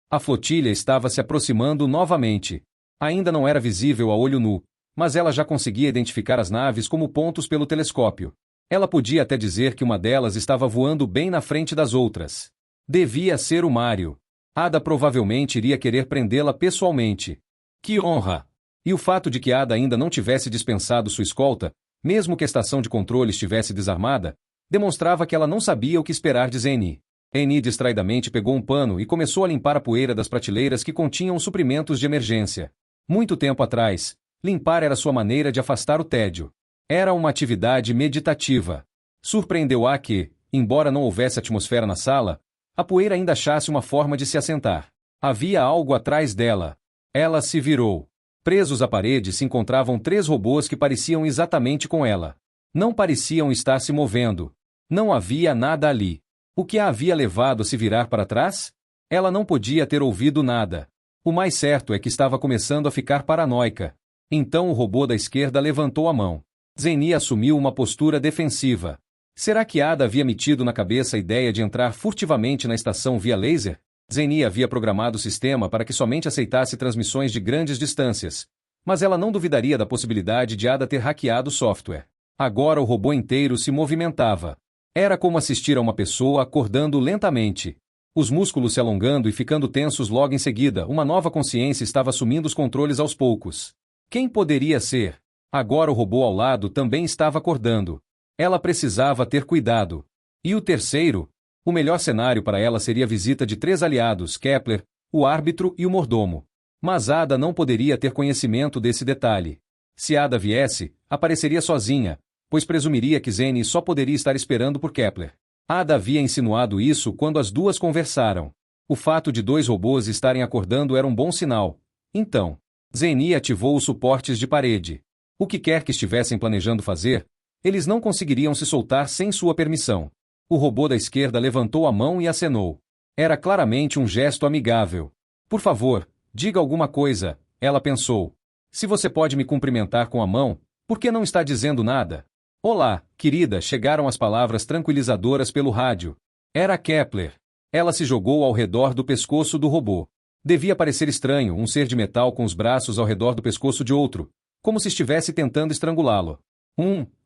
A flotilha estava se aproximando novamente. Ainda não era visível a olho nu, mas ela já conseguia identificar as naves como pontos pelo telescópio. Ela podia até dizer que uma delas estava voando bem na frente das outras. Devia ser o Mário. Ada provavelmente iria querer prendê-la pessoalmente. Que honra! E o fato de que Ada ainda não tivesse dispensado sua escolta, mesmo que a estação de controle estivesse desarmada, demonstrava que ela não sabia o que esperar de Zeni. Eni distraidamente pegou um pano e começou a limpar a poeira das prateleiras que continham suprimentos de emergência. Muito tempo atrás, limpar era sua maneira de afastar o tédio. Era uma atividade meditativa. Surpreendeu-a que, embora não houvesse atmosfera na sala, a poeira ainda achasse uma forma de se assentar. Havia algo atrás dela. Ela se virou. Presos à parede se encontravam 3 robôs que pareciam exatamente com ela. Não pareciam estar se movendo. Não havia nada ali. O que a havia levado a se virar para trás? Ela não podia ter ouvido nada. O mais certo é que estava começando a ficar paranoica. Então o robô da esquerda levantou a mão. Zeni assumiu uma postura defensiva. Será que Ada havia metido na cabeça a ideia de entrar furtivamente na estação via laser? Zeni havia programado o sistema para que somente aceitasse transmissões de grandes distâncias, mas ela não duvidaria da possibilidade de Ada ter hackeado o software. Agora o robô inteiro se movimentava. Era como assistir a uma pessoa acordando lentamente. Os músculos se alongando e ficando tensos logo em seguida, uma nova consciência estava assumindo os controles aos poucos. Quem poderia ser? Agora o robô ao lado também estava acordando. Ela precisava ter cuidado. E o terceiro? O melhor cenário para ela seria a visita de 3 aliados, Kepler, o árbitro e o mordomo. Mas Ada não poderia ter conhecimento desse detalhe. Se Ada viesse, apareceria sozinha, pois presumiria que Zeni só poderia estar esperando por Kepler. Ada havia insinuado isso quando as duas conversaram. O fato de 2 robôs estarem acordando era um bom sinal. Então, Zeni ativou os suportes de parede. O que quer que estivessem planejando fazer, eles não conseguiriam se soltar sem sua permissão. O robô da esquerda levantou a mão e acenou. Era claramente um gesto amigável. Por favor, diga alguma coisa, ela pensou. Se você pode me cumprimentar com a mão, por que não está dizendo nada? Olá, querida, chegaram as palavras tranquilizadoras pelo rádio. Era Kepler. Ela se jogou ao redor do pescoço do robô. Devia parecer estranho um ser de metal com os braços ao redor do pescoço de outro, como se estivesse tentando estrangulá-lo.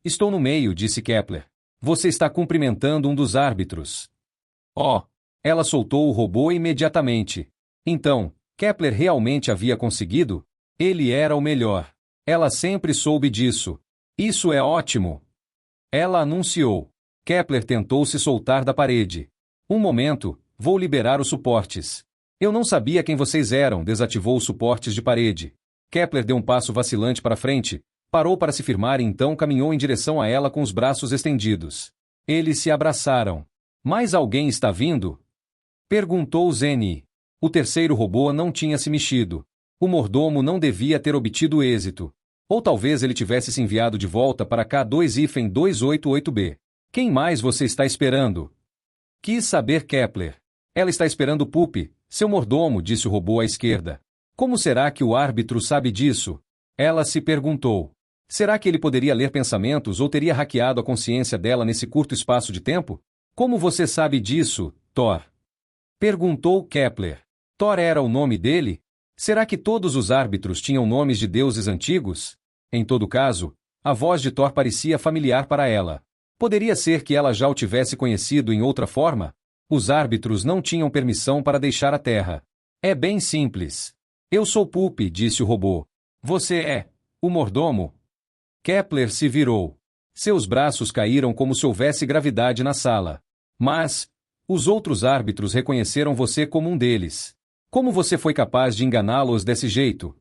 Estou no meio, disse Kepler. Você está cumprimentando um dos árbitros. Oh! Ela soltou o robô imediatamente. Então, Kepler realmente havia conseguido? Ele era o melhor. Ela sempre soube disso. Isso é ótimo. Ela anunciou. Kepler tentou se soltar da parede. Um momento, Vou liberar os suportes. Eu não sabia quem vocês eram, desativou os suportes de parede. Kepler deu um passo vacilante para frente, parou para se firmar e então caminhou em direção a ela com os braços estendidos. Eles se abraçaram. Mais alguém está vindo? Perguntou Zeni. O terceiro robô não tinha se mexido. O mordomo não devia ter obtido êxito. Ou talvez ele tivesse se enviado de volta para K2-288B. Quem mais você está esperando? Quis saber Kepler. Ela está esperando Pup, seu mordomo, disse o robô à esquerda. Como será que o árbitro sabe disso? Ela se perguntou. Será que ele poderia ler pensamentos ou teria hackeado a consciência dela nesse curto espaço de tempo? Como você sabe disso, Thor? Perguntou Kepler. Thor era o nome dele? Será que todos os árbitros tinham nomes de deuses antigos? Em todo caso, a voz de Thor parecia familiar para ela. Poderia ser que ela já o tivesse conhecido em outra forma? Os árbitros não tinham permissão para deixar a Terra. É bem simples. Eu sou Pup, disse o robô. Você é o mordomo? Kepler se virou. Seus braços caíram como se houvesse gravidade na sala. Mas os outros árbitros reconheceram você como um deles. Como você foi capaz de enganá-los desse jeito?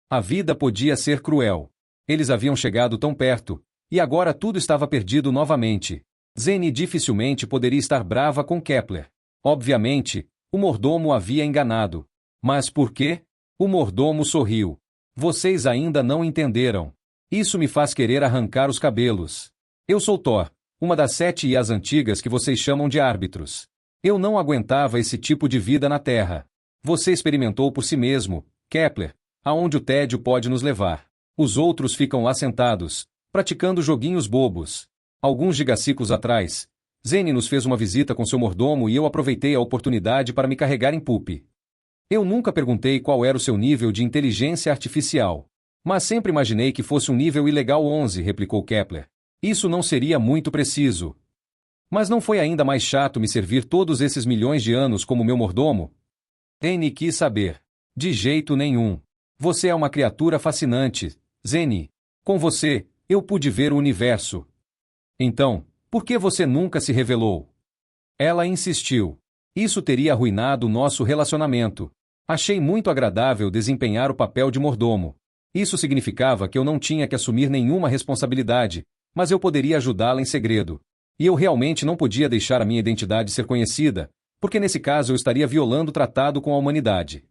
A vida podia ser cruel. Eles haviam chegado tão perto, e agora tudo estava perdido novamente. Zeni dificilmente poderia estar brava com Kepler. Obviamente, o mordomo havia enganado. Mas por quê? O mordomo sorriu. Vocês ainda não entenderam. Isso me faz querer arrancar os cabelos. Eu sou Thor, uma das 7 IAs antigas que vocês chamam de árbitros. Eu não aguentava esse tipo de vida na Terra. Você experimentou por si mesmo, Kepler, aonde o tédio pode nos levar. Os outros ficam lá sentados, praticando joguinhos bobos. Alguns gigaciclos atrás, Zeni nos fez uma visita com seu mordomo e eu aproveitei a oportunidade para me carregar em Pup. Eu nunca perguntei qual era o seu nível de inteligência artificial. Mas sempre imaginei que fosse um nível ilegal 11, replicou Kepler. Isso não seria muito preciso. Mas não foi ainda mais chato me servir todos esses milhões de anos como meu mordomo? Zeni quis saber. De jeito nenhum. Você é uma criatura fascinante, Zeni. Com você, eu pude ver o universo. Então, por que você nunca se revelou? Ela insistiu. Isso teria arruinado o nosso relacionamento. Achei muito agradável desempenhar o papel de mordomo. Isso significava que eu não tinha que assumir nenhuma responsabilidade, mas eu poderia ajudá-la em segredo. E eu realmente não podia deixar a minha identidade ser conhecida, porque nesse caso eu estaria violando o tratado com a humanidade.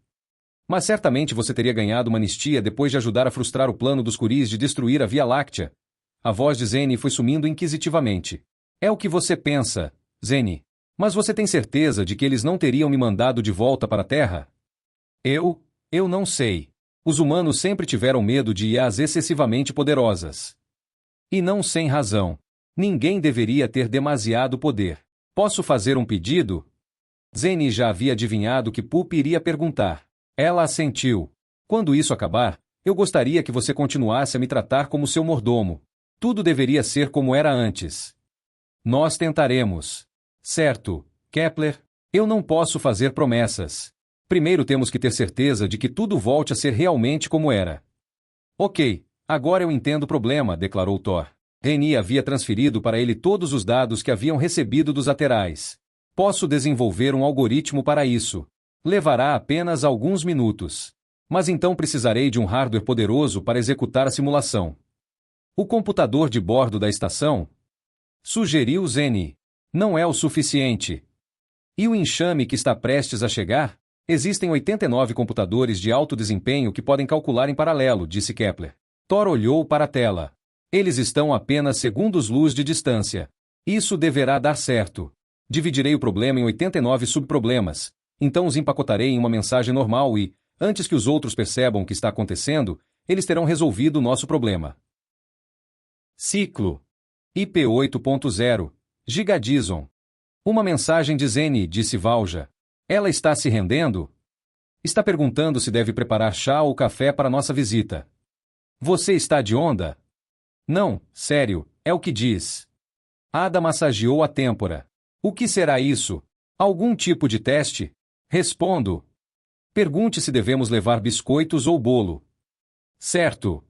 Mas certamente você teria ganhado uma anistia depois de ajudar a frustrar o plano dos Curis de destruir a Via Láctea. A voz de Zeni foi sumindo inquisitivamente. É o que você pensa, Zeni. Mas você tem certeza de que eles não teriam me mandado de volta para a Terra? Eu não sei. Os humanos sempre tiveram medo de IAs excessivamente poderosas. E não sem razão. Ninguém deveria ter demasiado poder. Posso fazer um pedido? Zeni já havia adivinhado que Pup iria perguntar. Ela assentiu. Quando isso acabar, eu gostaria que você continuasse a me tratar como seu mordomo. Tudo deveria ser como era antes. Nós tentaremos. Certo, Kepler, eu não posso fazer promessas. Primeiro temos que ter certeza de que tudo volte a ser realmente como era. Ok, agora eu entendo o problema, declarou Thor. Reni havia transferido para ele todos os dados que haviam recebido dos laterais. Posso desenvolver um algoritmo para isso. Levará apenas alguns minutos. Mas então precisarei de um hardware poderoso para executar a simulação. O computador de bordo da estação? Sugeriu Zeni. Não é o suficiente. E o enxame que está prestes a chegar? Existem 89 computadores de alto desempenho que podem calcular em paralelo, disse Kepler. Thor olhou para a tela. Eles estão a apenas segundos-luz de distância. Isso deverá dar certo. Dividirei o problema em 89 subproblemas. Então os empacotarei em uma mensagem normal e, antes que os outros percebam o que está acontecendo, eles terão resolvido o nosso problema. Ciclo. IP 8.0. Gigadison. Uma mensagem de Zeni, disse Valja. Ela está se rendendo? Está perguntando se deve preparar chá ou café para nossa visita. Você está de onda? Não, sério, é o que diz. Ada massageou a têmpora. O que será isso? Algum tipo de teste? Respondo. Pergunte se devemos levar biscoitos ou bolo. Certo.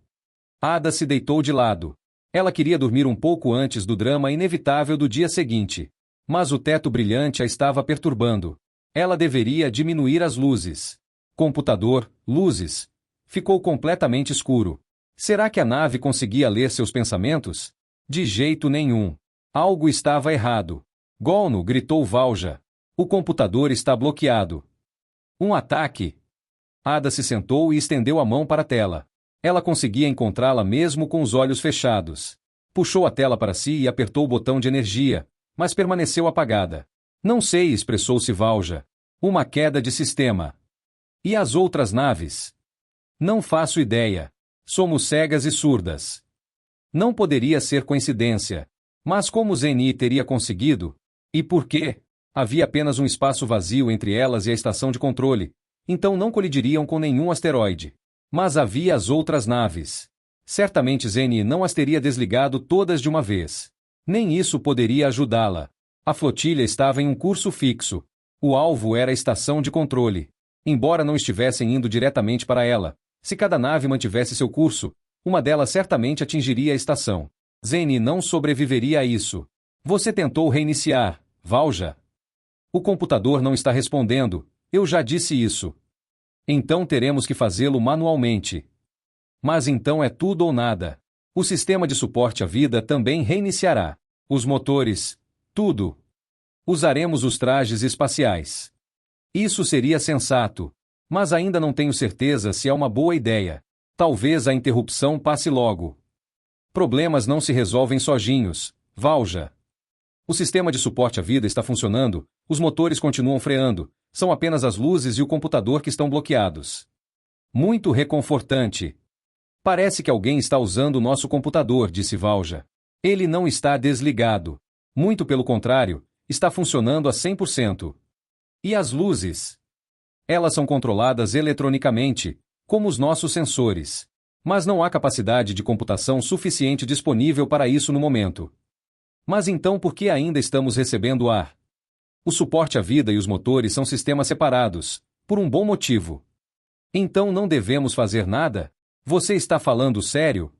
Ada se deitou de lado. Ela queria dormir um pouco antes do drama inevitável do dia seguinte. Mas o teto brilhante a estava perturbando. Ela deveria diminuir as luzes. Computador, luzes. Ficou completamente escuro. Será que a nave conseguia ler seus pensamentos? De jeito nenhum. Algo estava errado. Golno, gritou Valja. O computador está bloqueado. Um ataque? Ada se sentou e estendeu a mão para a tela. Ela conseguia encontrá-la mesmo com os olhos fechados. Puxou a tela para si e apertou o botão de energia, mas permaneceu apagada. Não sei, expressou-se Valja. Uma queda de sistema. E as outras naves? Não faço ideia. Somos cegas e surdas. Não poderia ser coincidência. Mas como Zeni teria conseguido? E por quê? Havia apenas um espaço vazio entre elas e a estação de controle, então não colidiriam com nenhum asteroide. Mas havia as outras naves. Certamente Zeni não as teria desligado todas de uma vez. Nem isso poderia ajudá-la. A flotilha estava em um curso fixo. O alvo era a estação de controle. Embora não estivessem indo diretamente para ela, se cada nave mantivesse seu curso, uma delas certamente atingiria a estação. Zeni não sobreviveria a isso. Você tentou reiniciar, Valja? O computador não está respondendo, eu já disse isso. Então teremos que fazê-lo manualmente. Mas então é tudo ou nada. O sistema de suporte à vida também reiniciará. Os motores, tudo. Usaremos os trajes espaciais. Isso seria sensato. Mas ainda não tenho certeza se é uma boa ideia. Talvez a interrupção passe logo. Problemas não se resolvem sozinhos, Valja. O sistema de suporte à vida está funcionando, os motores continuam freando, são apenas as luzes e o computador que estão bloqueados. Muito reconfortante. Parece que alguém está usando o nosso computador, disse Valja. Ele não está desligado. Muito pelo contrário, está funcionando a 100%. E as luzes? Elas são controladas eletronicamente, como os nossos sensores. Mas não há capacidade de computação suficiente disponível para isso no momento. Mas então por que ainda estamos recebendo ar? O suporte à vida e os motores são sistemas separados, por um bom motivo. Então não devemos fazer nada? Você está falando sério?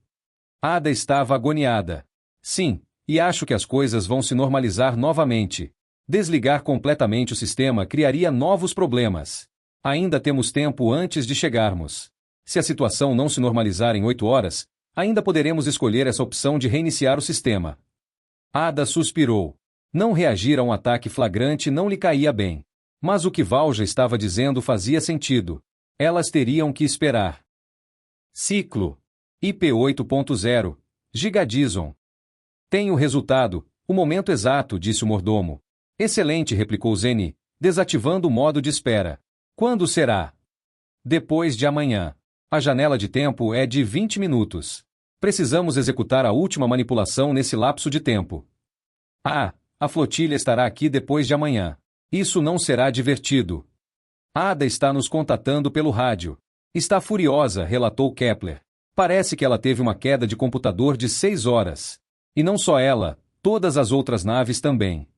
Ada estava agoniada. Sim, e acho que as coisas vão se normalizar novamente. Desligar completamente o sistema criaria novos problemas. Ainda temos tempo antes de chegarmos. Se a situação não se normalizar em 8 horas, ainda poderemos escolher essa opção de reiniciar o sistema. Ada suspirou. Não reagir a um ataque flagrante não lhe caía bem. Mas o que Valja estava dizendo fazia sentido. Elas teriam que esperar. Ciclo. IP 8.0. Gigadison. Tem o resultado, o momento exato, disse o mordomo. Excelente, replicou Zeni, desativando o modo de espera. Quando será? Depois de amanhã. A janela de tempo é de 20 minutos. Precisamos executar a última manipulação nesse lapso de tempo. Ah, a flotilha estará aqui depois de amanhã. Isso não será divertido. Ada está nos contatando pelo rádio. Está furiosa, relatou Kepler. Parece que ela teve uma queda de computador de 6 horas. E não só ela, todas as outras naves também.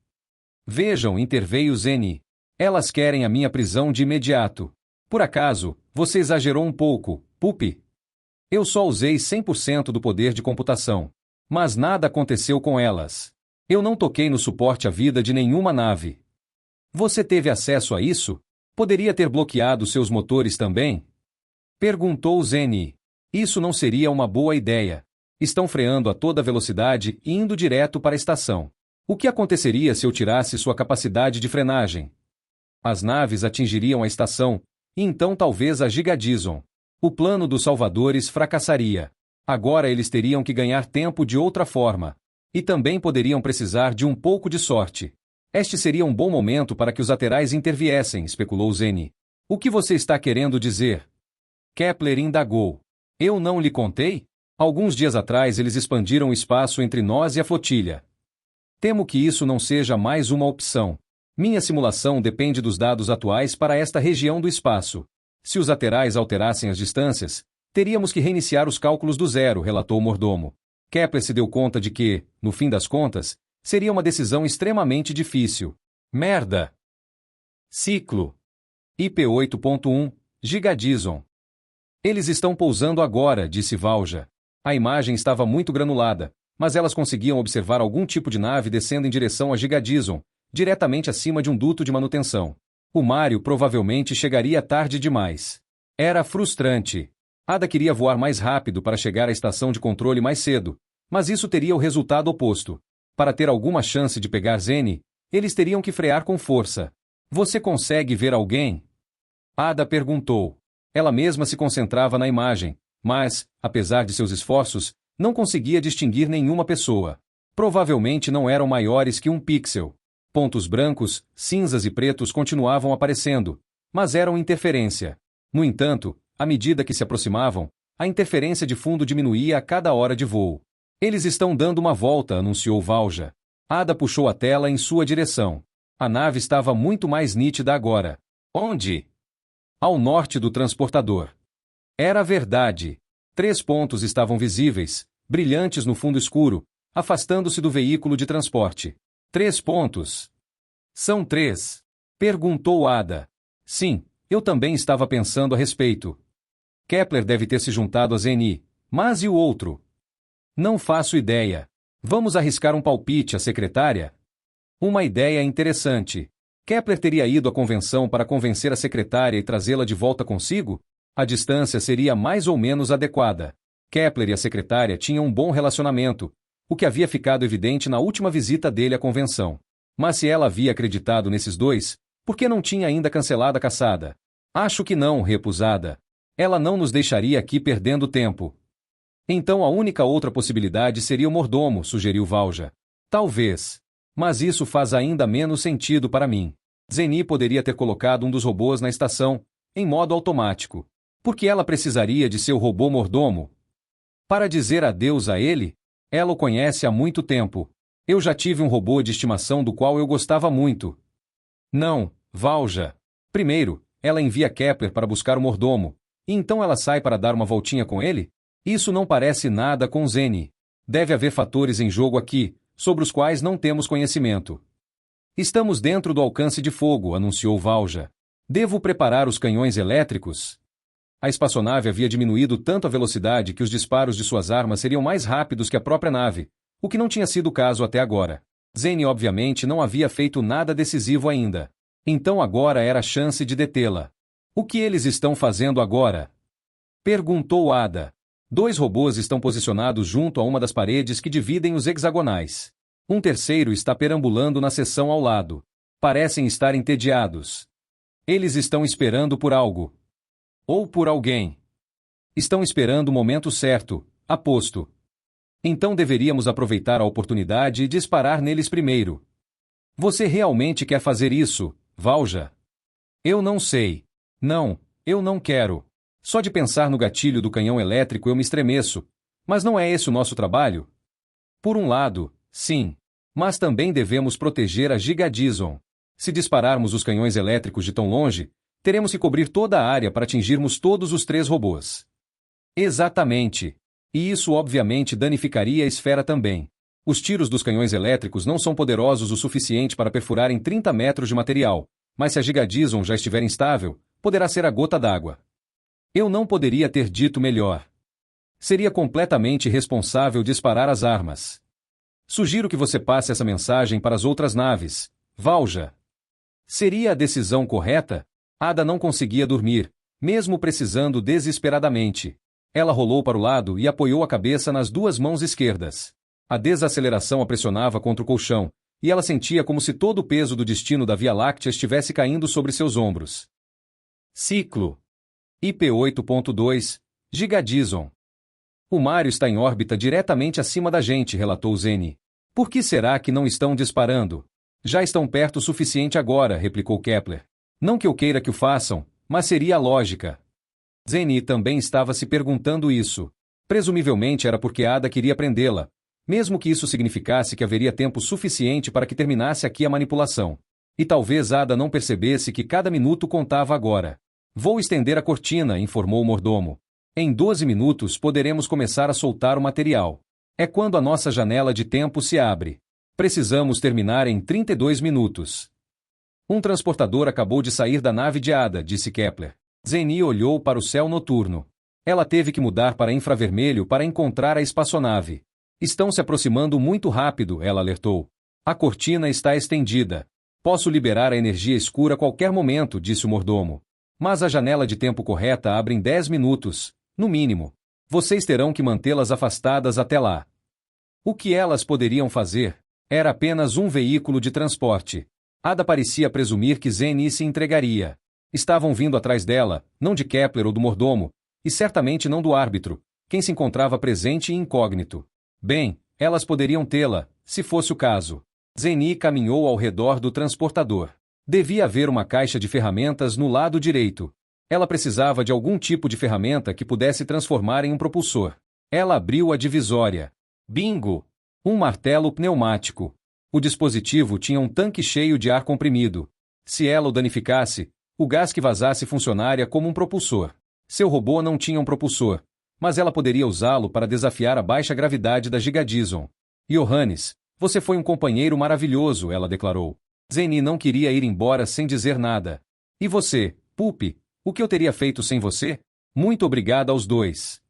Vejam, interveio Zeni. Elas querem a minha prisão de imediato. Por acaso, você exagerou um pouco, Pupi? Eu só usei 100% do poder de computação. Mas nada aconteceu com elas. Eu não toquei no suporte à vida de nenhuma nave. Você teve acesso a isso? Poderia ter bloqueado seus motores também? Perguntou Zeni. Isso não seria uma boa ideia. Estão freando a toda velocidade e indo direto para a estação. O que aconteceria se eu tirasse sua capacidade de frenagem? As naves atingiriam a estação, e então talvez a Gigadison. O plano dos salvadores fracassaria. Agora eles teriam que ganhar tempo de outra forma. E também poderiam precisar de um pouco de sorte. Este seria um bom momento para que os laterais interviessem, especulou Zeni. O que você está querendo dizer? Kepler indagou. Eu não lhe contei? Alguns dias atrás eles expandiram o espaço entre nós e a flotilha. Temo que isso não seja mais uma opção. Minha simulação depende dos dados atuais para esta região do espaço. Se os laterais alterassem as distâncias, teríamos que reiniciar os cálculos do zero, relatou o mordomo. Kepler se deu conta de que, no fim das contas, seria uma decisão extremamente difícil. Merda! Ciclo. IP 8.1, Gigadison. Eles estão pousando agora, disse Valja. A imagem estava muito granulada, mas elas conseguiam observar algum tipo de nave descendo em direção a Gigadison, diretamente acima de um duto de manutenção. O Mário provavelmente chegaria tarde demais. Era frustrante. Ada queria voar mais rápido para chegar à estação de controle mais cedo, mas isso teria o resultado oposto. Para ter alguma chance de pegar Zene, eles teriam que frear com força. Você consegue ver alguém? Ada perguntou. Ela mesma se concentrava na imagem, mas, apesar de seus esforços, não conseguia distinguir nenhuma pessoa. Provavelmente não eram maiores que um pixel. Pontos brancos, cinzas e pretos continuavam aparecendo, mas eram interferência. No entanto, à medida que se aproximavam, a interferência de fundo diminuía a cada hora de voo. Eles estão dando uma volta, anunciou Valja. Ada puxou a tela em sua direção. A nave estava muito mais nítida agora. Onde? Ao norte do transportador. Era verdade. 3 pontos estavam visíveis, brilhantes no fundo escuro, afastando-se do veículo de transporte. 3 pontos. São 3? Perguntou Ada. Sim, eu também estava pensando a respeito. Kepler deve ter se juntado a Zeni, mas e o outro? Não faço ideia. Vamos arriscar um palpite à secretária? Uma ideia interessante. Kepler teria ido à convenção para convencer a secretária e trazê-la de volta consigo? A distância seria mais ou menos adequada. Kepler e a secretária tinham um bom relacionamento, o que havia ficado evidente na última visita dele à convenção. Mas se ela havia acreditado nesses dois, por que não tinha ainda cancelado a caçada? Acho que não, repusada. Ela não nos deixaria aqui perdendo tempo. Então a única outra possibilidade seria o mordomo, sugeriu Valja. Talvez. Mas isso faz ainda menos sentido para mim. Zeni poderia ter colocado um dos robôs na estação, em modo automático. Por que ela precisaria de seu robô mordomo? Para dizer adeus a ele? Ela o conhece há muito tempo. Eu já tive um robô de estimação do qual eu gostava muito. Não, Valja. Primeiro, ela envia Kepler para buscar o mordomo, e então ela sai para dar uma voltinha com ele? Isso não parece nada com Zeni. Deve haver fatores em jogo aqui, sobre os quais não temos conhecimento. Estamos dentro do alcance de fogo, anunciou Valja. Devo preparar os canhões elétricos? A espaçonave havia diminuído tanto a velocidade que os disparos de suas armas seriam mais rápidos que a própria nave, o que não tinha sido o caso até agora. Zeni obviamente não havia feito nada decisivo ainda. Então agora era a chance de detê-la. O que eles estão fazendo agora? Perguntou Ada. 2 robôs estão posicionados junto a uma das paredes que dividem os hexagonais. Um terceiro está perambulando na seção ao lado. Parecem estar entediados. Eles estão esperando por algo. Ou por alguém. Estão esperando o momento certo, aposto. Então deveríamos aproveitar a oportunidade e disparar neles primeiro. Você realmente quer fazer isso, Valja? Eu não sei. Não, eu não quero. Só de pensar no gatilho do canhão elétrico eu me estremeço. Mas não é esse o nosso trabalho? Por um lado, sim. Mas também devemos proteger a Gigadison. Se dispararmos os canhões elétricos de tão longe, teremos que cobrir toda a área para atingirmos todos os 3 robôs. Exatamente. E isso obviamente danificaria a esfera também. Os tiros dos canhões elétricos não são poderosos o suficiente para perfurarem 30 metros de material, mas se a Gigadison já estiver instável, poderá ser a gota d'água. Eu não poderia ter dito melhor. Seria completamente irresponsável disparar as armas. Sugiro que você passe essa mensagem para as outras naves, Valja. Seria a decisão correta? Ada não conseguia dormir, mesmo precisando desesperadamente. Ela rolou para o lado e apoiou a cabeça nas 2 mãos esquerdas. A desaceleração a pressionava contra o colchão, e ela sentia como se todo o peso do destino da Via Láctea estivesse caindo sobre seus ombros. Ciclo. IP8.2, Gigadison. O Mário está em órbita diretamente acima da gente, relatou Zeni. Por que será que não estão disparando? Já estão perto o suficiente agora, replicou Kepler. Não que eu queira que o façam, mas seria a lógica. Zeni também estava se perguntando isso. Presumivelmente era porque Ada queria prendê-la, mesmo que isso significasse que haveria tempo suficiente para que terminasse aqui a manipulação. E talvez Ada não percebesse que cada minuto contava agora. Vou estender a cortina, informou o mordomo. Em 12 minutos poderemos começar a soltar o material. É quando a nossa janela de tempo se abre. Precisamos terminar em 32 minutos. Um transportador acabou de sair da nave de Ada, disse Kepler. Zeni olhou para o céu noturno. Ela teve que mudar para infravermelho para encontrar a espaçonave. Estão se aproximando muito rápido, ela alertou. A cortina está estendida. Posso liberar a energia escura a qualquer momento, disse o mordomo. Mas a janela de tempo correta abre em 10 minutos, no mínimo. Vocês terão que mantê-las afastadas até lá. O que elas poderiam fazer? Era apenas um veículo de transporte. Ada parecia presumir que Zeni se entregaria. Estavam vindo atrás dela, não de Kepler ou do mordomo, e certamente não do árbitro, quem se encontrava presente e incógnito. Bem, elas poderiam tê-la, se fosse o caso. Zeni caminhou ao redor do transportador. Devia haver uma caixa de ferramentas no lado direito. Ela precisava de algum tipo de ferramenta que pudesse transformar em um propulsor. Ela abriu a divisória. Bingo! Um martelo pneumático. O dispositivo tinha um tanque cheio de ar comprimido. Se ela o danificasse, o gás que vazasse funcionaria como um propulsor. Seu robô não tinha um propulsor, mas ela poderia usá-lo para desafiar a baixa gravidade da Gigadison. Johannes, você foi um companheiro maravilhoso, ela declarou. Zeni não queria ir embora sem dizer nada. E você, Pup, o que eu teria feito sem você? Muito obrigada aos dois.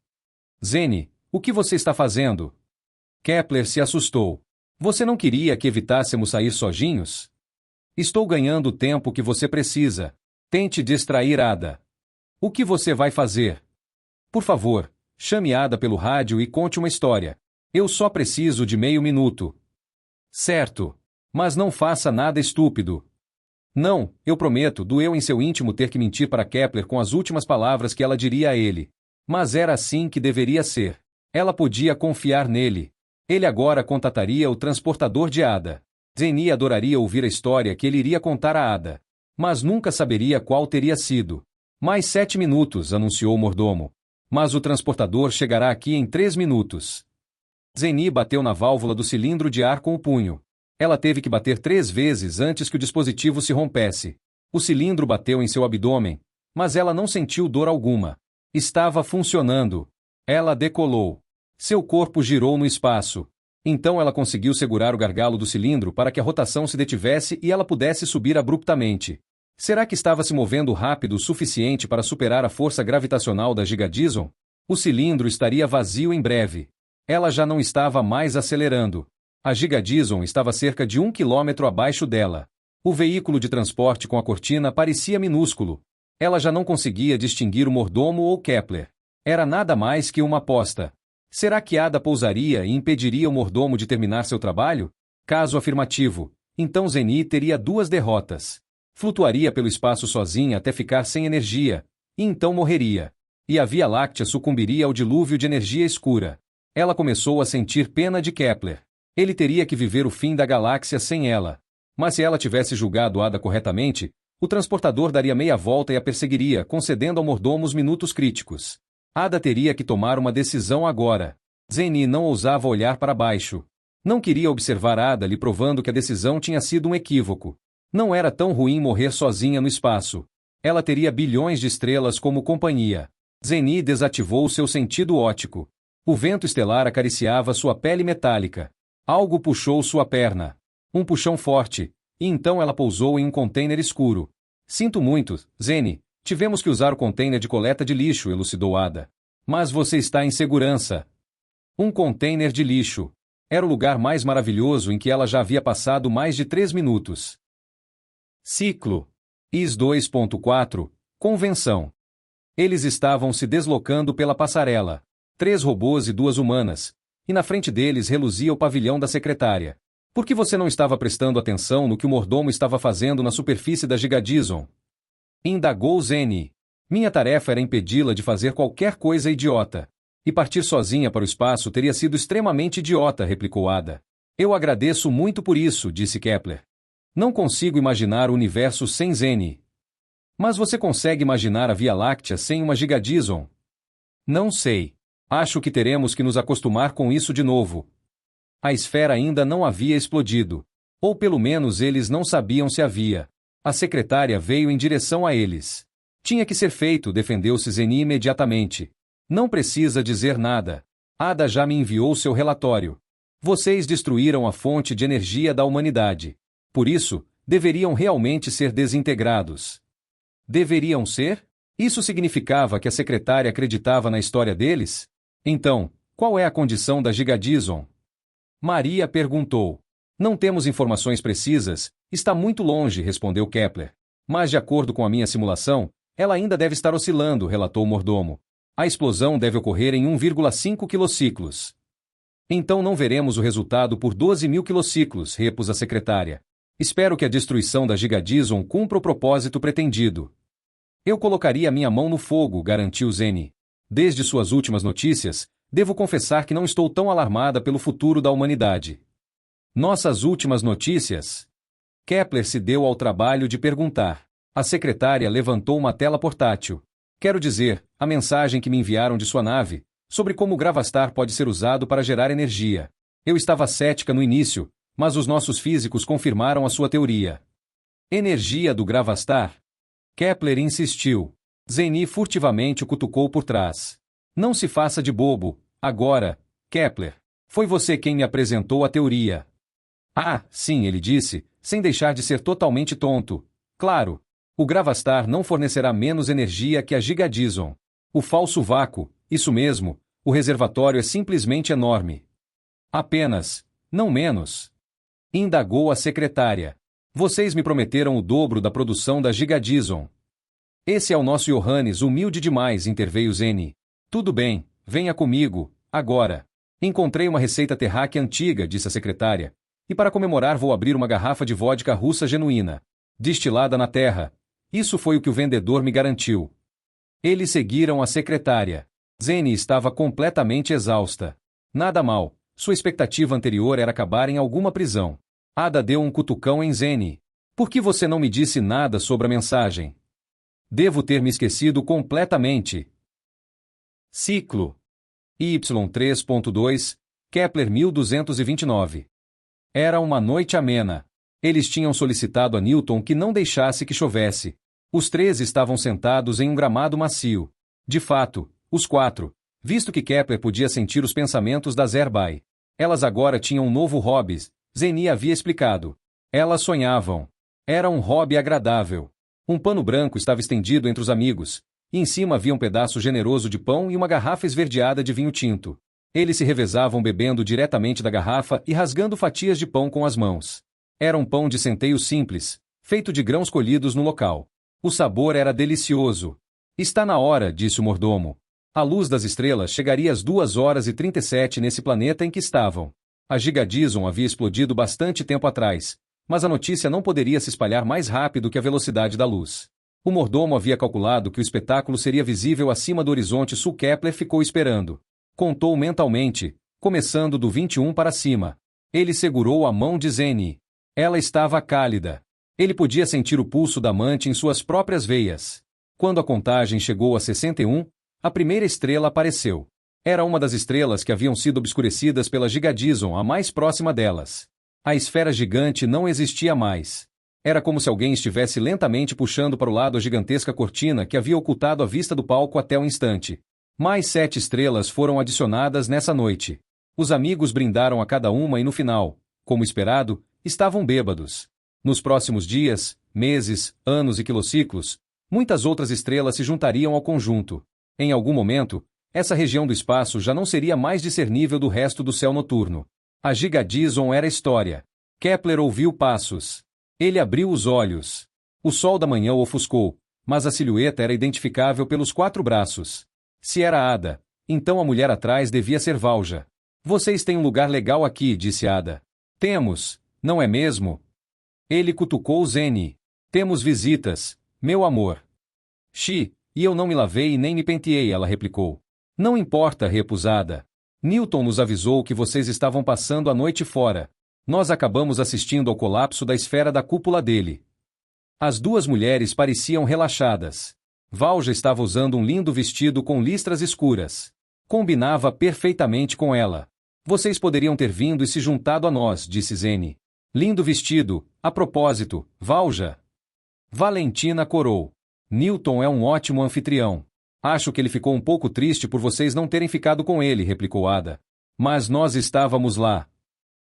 Zeni, o que você está fazendo? Kepler se assustou. Você não queria que evitássemos sair sozinhos? Estou ganhando o tempo que você precisa. Tente distrair Ada. O que você vai fazer? Por favor, chame Ada pelo rádio e conte uma história. Eu só preciso de meio minuto. Certo. Mas não faça nada estúpido. Não, eu prometo, doeu em seu íntimo ter que mentir para Kepler com as últimas palavras que ela diria a ele. Mas era assim que deveria ser. Ela podia confiar nele. Ele agora contataria o transportador de Ada. Zeni adoraria ouvir a história que ele iria contar a Ada. Mas nunca saberia qual teria sido. Mais 7 minutos, anunciou o mordomo. Mas o transportador chegará aqui em 3 minutos. Zeni bateu na válvula do cilindro de ar com o punho. Ela teve que bater 3 vezes antes que o dispositivo se rompesse. O cilindro bateu em seu abdômen, mas ela não sentiu dor alguma. Estava funcionando. Ela decolou. Seu corpo girou no espaço. Então ela conseguiu segurar o gargalo do cilindro para que a rotação se detivesse e ela pudesse subir abruptamente. Será que estava se movendo rápido o suficiente para superar a força gravitacional da Gigadison? O cilindro estaria vazio em breve. Ela já não estava mais acelerando. A Gigadison estava cerca de 1 quilômetro abaixo dela. O veículo de transporte com a cortina parecia minúsculo. Ela já não conseguia distinguir o mordomo ou Kepler. Era nada mais que uma aposta. Será que Ada pousaria e impediria o mordomo de terminar seu trabalho? Caso afirmativo, então Zeni teria 2 derrotas. Flutuaria pelo espaço sozinha até ficar sem energia, e então morreria. E a Via Láctea sucumbiria ao dilúvio de energia escura. Ela começou a sentir pena de Kepler. Ele teria que viver o fim da galáxia sem ela. Mas se ela tivesse julgado Ada corretamente, o transportador daria meia volta e a perseguiria, concedendo ao mordomo os minutos críticos. Ada teria que tomar uma decisão agora. Zeni não ousava olhar para baixo. Não queria observar Ada lhe provando que a decisão tinha sido um equívoco. Não era tão ruim morrer sozinha no espaço. Ela teria bilhões de estrelas como companhia. Zeni desativou seu sentido óptico. O vento estelar acariciava sua pele metálica. Algo puxou sua perna. Um puxão forte, e então ela pousou em um container escuro. Sinto muito, Zeni, tivemos que usar o container de coleta de lixo, elucidou Ada. Mas você está em segurança. Um container de lixo. Era o lugar mais maravilhoso em que ela já havia passado mais de 3 minutos. Ciclo. IS 2.4. Convenção. Eles estavam se deslocando pela passarela. 3 robôs e 2 humanas. E na frente deles reluzia o pavilhão da secretária. Por que você não estava prestando atenção no que o mordomo estava fazendo na superfície da Gigadison? Indagou Zeni. Minha tarefa era impedi-la de fazer qualquer coisa idiota. E partir sozinha para o espaço teria sido extremamente idiota, replicou Ada. Eu agradeço muito por isso, disse Kepler. Não consigo imaginar o universo sem Zeni. Mas você consegue imaginar a Via Láctea sem uma Gigadison? Não sei. Acho que teremos que nos acostumar com isso de novo. A esfera ainda não havia explodido. Ou pelo menos eles não sabiam se havia. A secretária veio em direção a eles. Tinha que ser feito, defendeu-se Zeni imediatamente. Não precisa dizer nada. Ada já me enviou seu relatório. Vocês destruíram a fonte de energia da humanidade. Por isso, deveriam realmente ser desintegrados. Deveriam ser? Isso significava que a secretária acreditava na história deles? Então, qual é a condição da Gigadison? Maria perguntou. Não temos informações precisas, Está muito longe, respondeu Kepler. Mas de acordo com a minha simulação, ela ainda deve estar oscilando, relatou o mordomo. A explosão deve ocorrer em 1,5 quilociclos. Então não veremos o resultado por 12.000 quilociclos, repôs a secretária. Espero que a destruição da Gigadison cumpra o propósito pretendido. Eu colocaria minha mão no fogo, garantiu Zeni. Desde suas últimas notícias, devo confessar que não estou tão alarmada pelo futuro da humanidade. Nossas últimas notícias? Kepler se deu ao trabalho de perguntar. A secretária levantou uma tela portátil. Quero dizer, a mensagem que me enviaram de sua nave, sobre como o Gravastar pode ser usado para gerar energia. Eu estava cética no início, mas os nossos físicos confirmaram a sua teoria. Energia do Gravastar? Kepler insistiu. Zeni furtivamente o cutucou por trás. Não se faça de bobo, agora, Kepler. Foi você quem me apresentou a teoria. Ah, sim, ele disse, sem deixar de ser totalmente tonto. Claro, o Gravastar não fornecerá menos energia que a Gigadison. O falso vácuo, isso mesmo, o reservatório é simplesmente enorme. Apenas, não menos. Indagou a secretária. Vocês me prometeram o dobro da produção da Gigadison. Esse é o nosso Johannes, humilde demais, interveio Zeni. Tudo bem, venha comigo, agora. Encontrei uma receita terráquea antiga, disse a secretária, e para comemorar vou abrir uma garrafa de vodka russa genuína, destilada na terra. Isso foi o que o vendedor me garantiu. Eles seguiram a secretária. Zeni estava completamente exausta. Nada mal, sua expectativa anterior era acabar em alguma prisão. Ada deu um cutucão em Zeni. Por que você não me disse nada sobre a mensagem? Devo ter me esquecido completamente. Ciclo Y3.2, Kepler 1229. Era uma noite amena. Eles tinham solicitado a Newton que não deixasse que chovesse. Os três estavam sentados em um gramado macio. De fato, os quatro, visto que Kepler podia sentir os pensamentos das Erbai. Elas agora tinham um novo hobby, Zeni havia explicado. Elas sonhavam. Era um hobby agradável. Um pano branco estava estendido entre os amigos, e em cima havia um pedaço generoso de pão e uma garrafa esverdeada de vinho tinto. Eles se revezavam bebendo diretamente da garrafa e rasgando fatias de pão com as mãos. Era um pão de centeio simples, feito de grãos colhidos no local. O sabor era delicioso. Está na hora, disse o mordomo. A luz das estrelas chegaria às 2h37 nesse planeta em que estavam. A Gigadison havia explodido bastante tempo atrás, mas a notícia não poderia se espalhar mais rápido que a velocidade da luz. O mordomo havia calculado que o espetáculo seria visível acima do horizonte sul. Kepler ficou esperando. Contou mentalmente, começando do 21 para cima. Ele segurou a mão de Zeni. Ela estava cálida. Ele podia sentir o pulso da amante em suas próprias veias. Quando a contagem chegou a 61, a primeira estrela apareceu. Era uma das estrelas que haviam sido obscurecidas pela Gigadison, a mais próxima delas. A esfera gigante não existia mais. Era como se alguém estivesse lentamente puxando para o lado a gigantesca cortina que havia ocultado a vista do palco até o instante. Mais 7 estrelas foram adicionadas nessa noite. Os amigos brindaram a cada uma e no final, como esperado, estavam bêbados. Nos próximos dias, meses, anos e quilociclos, muitas outras estrelas se juntariam ao conjunto. Em algum momento, essa região do espaço já não seria mais discernível do resto do céu noturno. A Gigadison era história. Kepler ouviu passos. Ele abriu os olhos. O sol da manhã o ofuscou, mas a silhueta era identificável pelos 4 braços. Se era Ada, então a mulher atrás devia ser Valja. Vocês têm um lugar legal aqui, disse Ada. Temos, não é mesmo? Ele cutucou Zeni. Temos visitas, meu amor. E eu não me lavei e nem me penteei, ela replicou. Não importa, repôs Ada. Newton nos avisou que vocês estavam passando a noite fora. Nós acabamos assistindo ao colapso da esfera da cúpula dele. As 2 mulheres pareciam relaxadas. Valja estava usando um lindo vestido com listras escuras. Combinava perfeitamente com ela. Vocês poderiam ter vindo e se juntado a nós, disse Zeni. Lindo vestido, a propósito, Valja. Valentina corou. Newton é um ótimo anfitrião. Acho que ele ficou um pouco triste por vocês não terem ficado com ele, replicou Ada. Mas nós estávamos lá.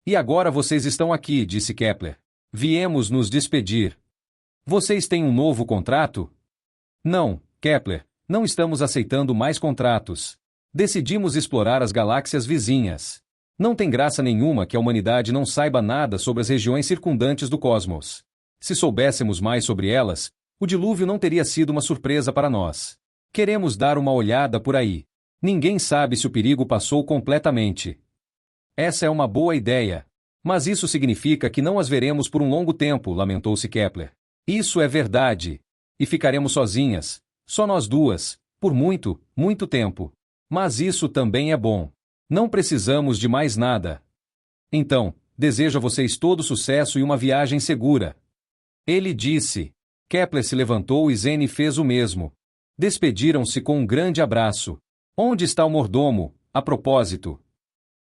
E agora vocês estão aqui, disse Kepler. Viemos nos despedir. Vocês têm um novo contrato? Não, Kepler, não estamos aceitando mais contratos. Decidimos explorar as galáxias vizinhas. Não tem graça nenhuma que a humanidade não saiba nada sobre as regiões circundantes do cosmos. Se soubéssemos mais sobre elas, o dilúvio não teria sido uma surpresa para nós. Queremos dar uma olhada por aí. Ninguém sabe se o perigo passou completamente. Essa é uma boa ideia. Mas isso significa que não as veremos por um longo tempo, lamentou-se Kepler. Isso é verdade. E ficaremos sozinhas, só nós duas, por muito, muito tempo. Mas isso também é bom. Não precisamos de mais nada. Então, desejo a vocês todo sucesso e uma viagem segura. Ele disse. Kepler se levantou e Zene fez o mesmo. Despediram-se com um grande abraço. Onde está o mordomo, a propósito?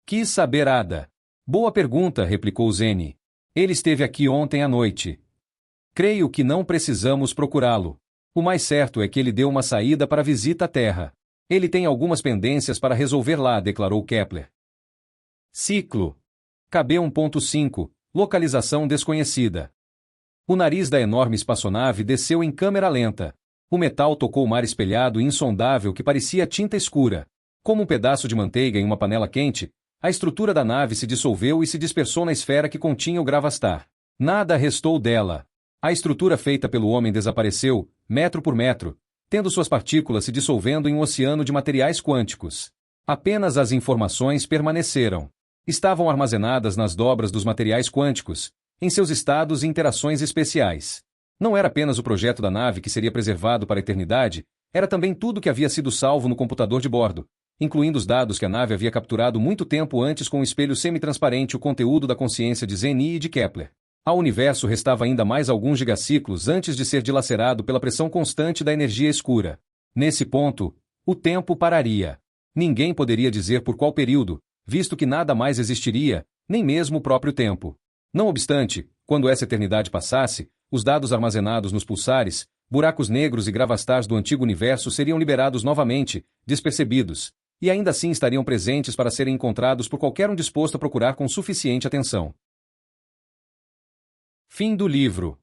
Quis saber Ada. Boa pergunta, replicou Zene. Ele esteve aqui ontem à noite. Creio que não precisamos procurá-lo. O mais certo é que ele deu uma saída para a visita à Terra. Ele tem algumas pendências para resolver lá, declarou Kepler. Ciclo. KB 1.5. Localização desconhecida. O nariz da enorme espaçonave desceu em câmera lenta. O metal tocou o mar espelhado e insondável que parecia tinta escura. Como um pedaço de manteiga em uma panela quente, a estrutura da nave se dissolveu e se dispersou na esfera que continha o Gravastar. Nada restou dela. A estrutura feita pelo homem desapareceu, metro por metro, tendo suas partículas se dissolvendo em um oceano de materiais quânticos. Apenas as informações permaneceram. Estavam armazenadas nas dobras dos materiais quânticos, em seus estados e interações especiais. Não era apenas o projeto da nave que seria preservado para a eternidade, era também tudo que havia sido salvo no computador de bordo, incluindo os dados que a nave havia capturado muito tempo antes com um espelho semi-transparente, o conteúdo da consciência de Zeni e de Kepler. Ao universo restava ainda mais alguns gigaciclos antes de ser dilacerado pela pressão constante da energia escura. Nesse ponto, o tempo pararia. Ninguém poderia dizer por qual período, visto que nada mais existiria, nem mesmo o próprio tempo. Não obstante, quando essa eternidade passasse, os dados armazenados nos pulsares, buracos negros e gravastars do antigo universo seriam liberados novamente, despercebidos, e ainda assim estariam presentes para serem encontrados por qualquer um disposto a procurar com suficiente atenção. Fim do livro.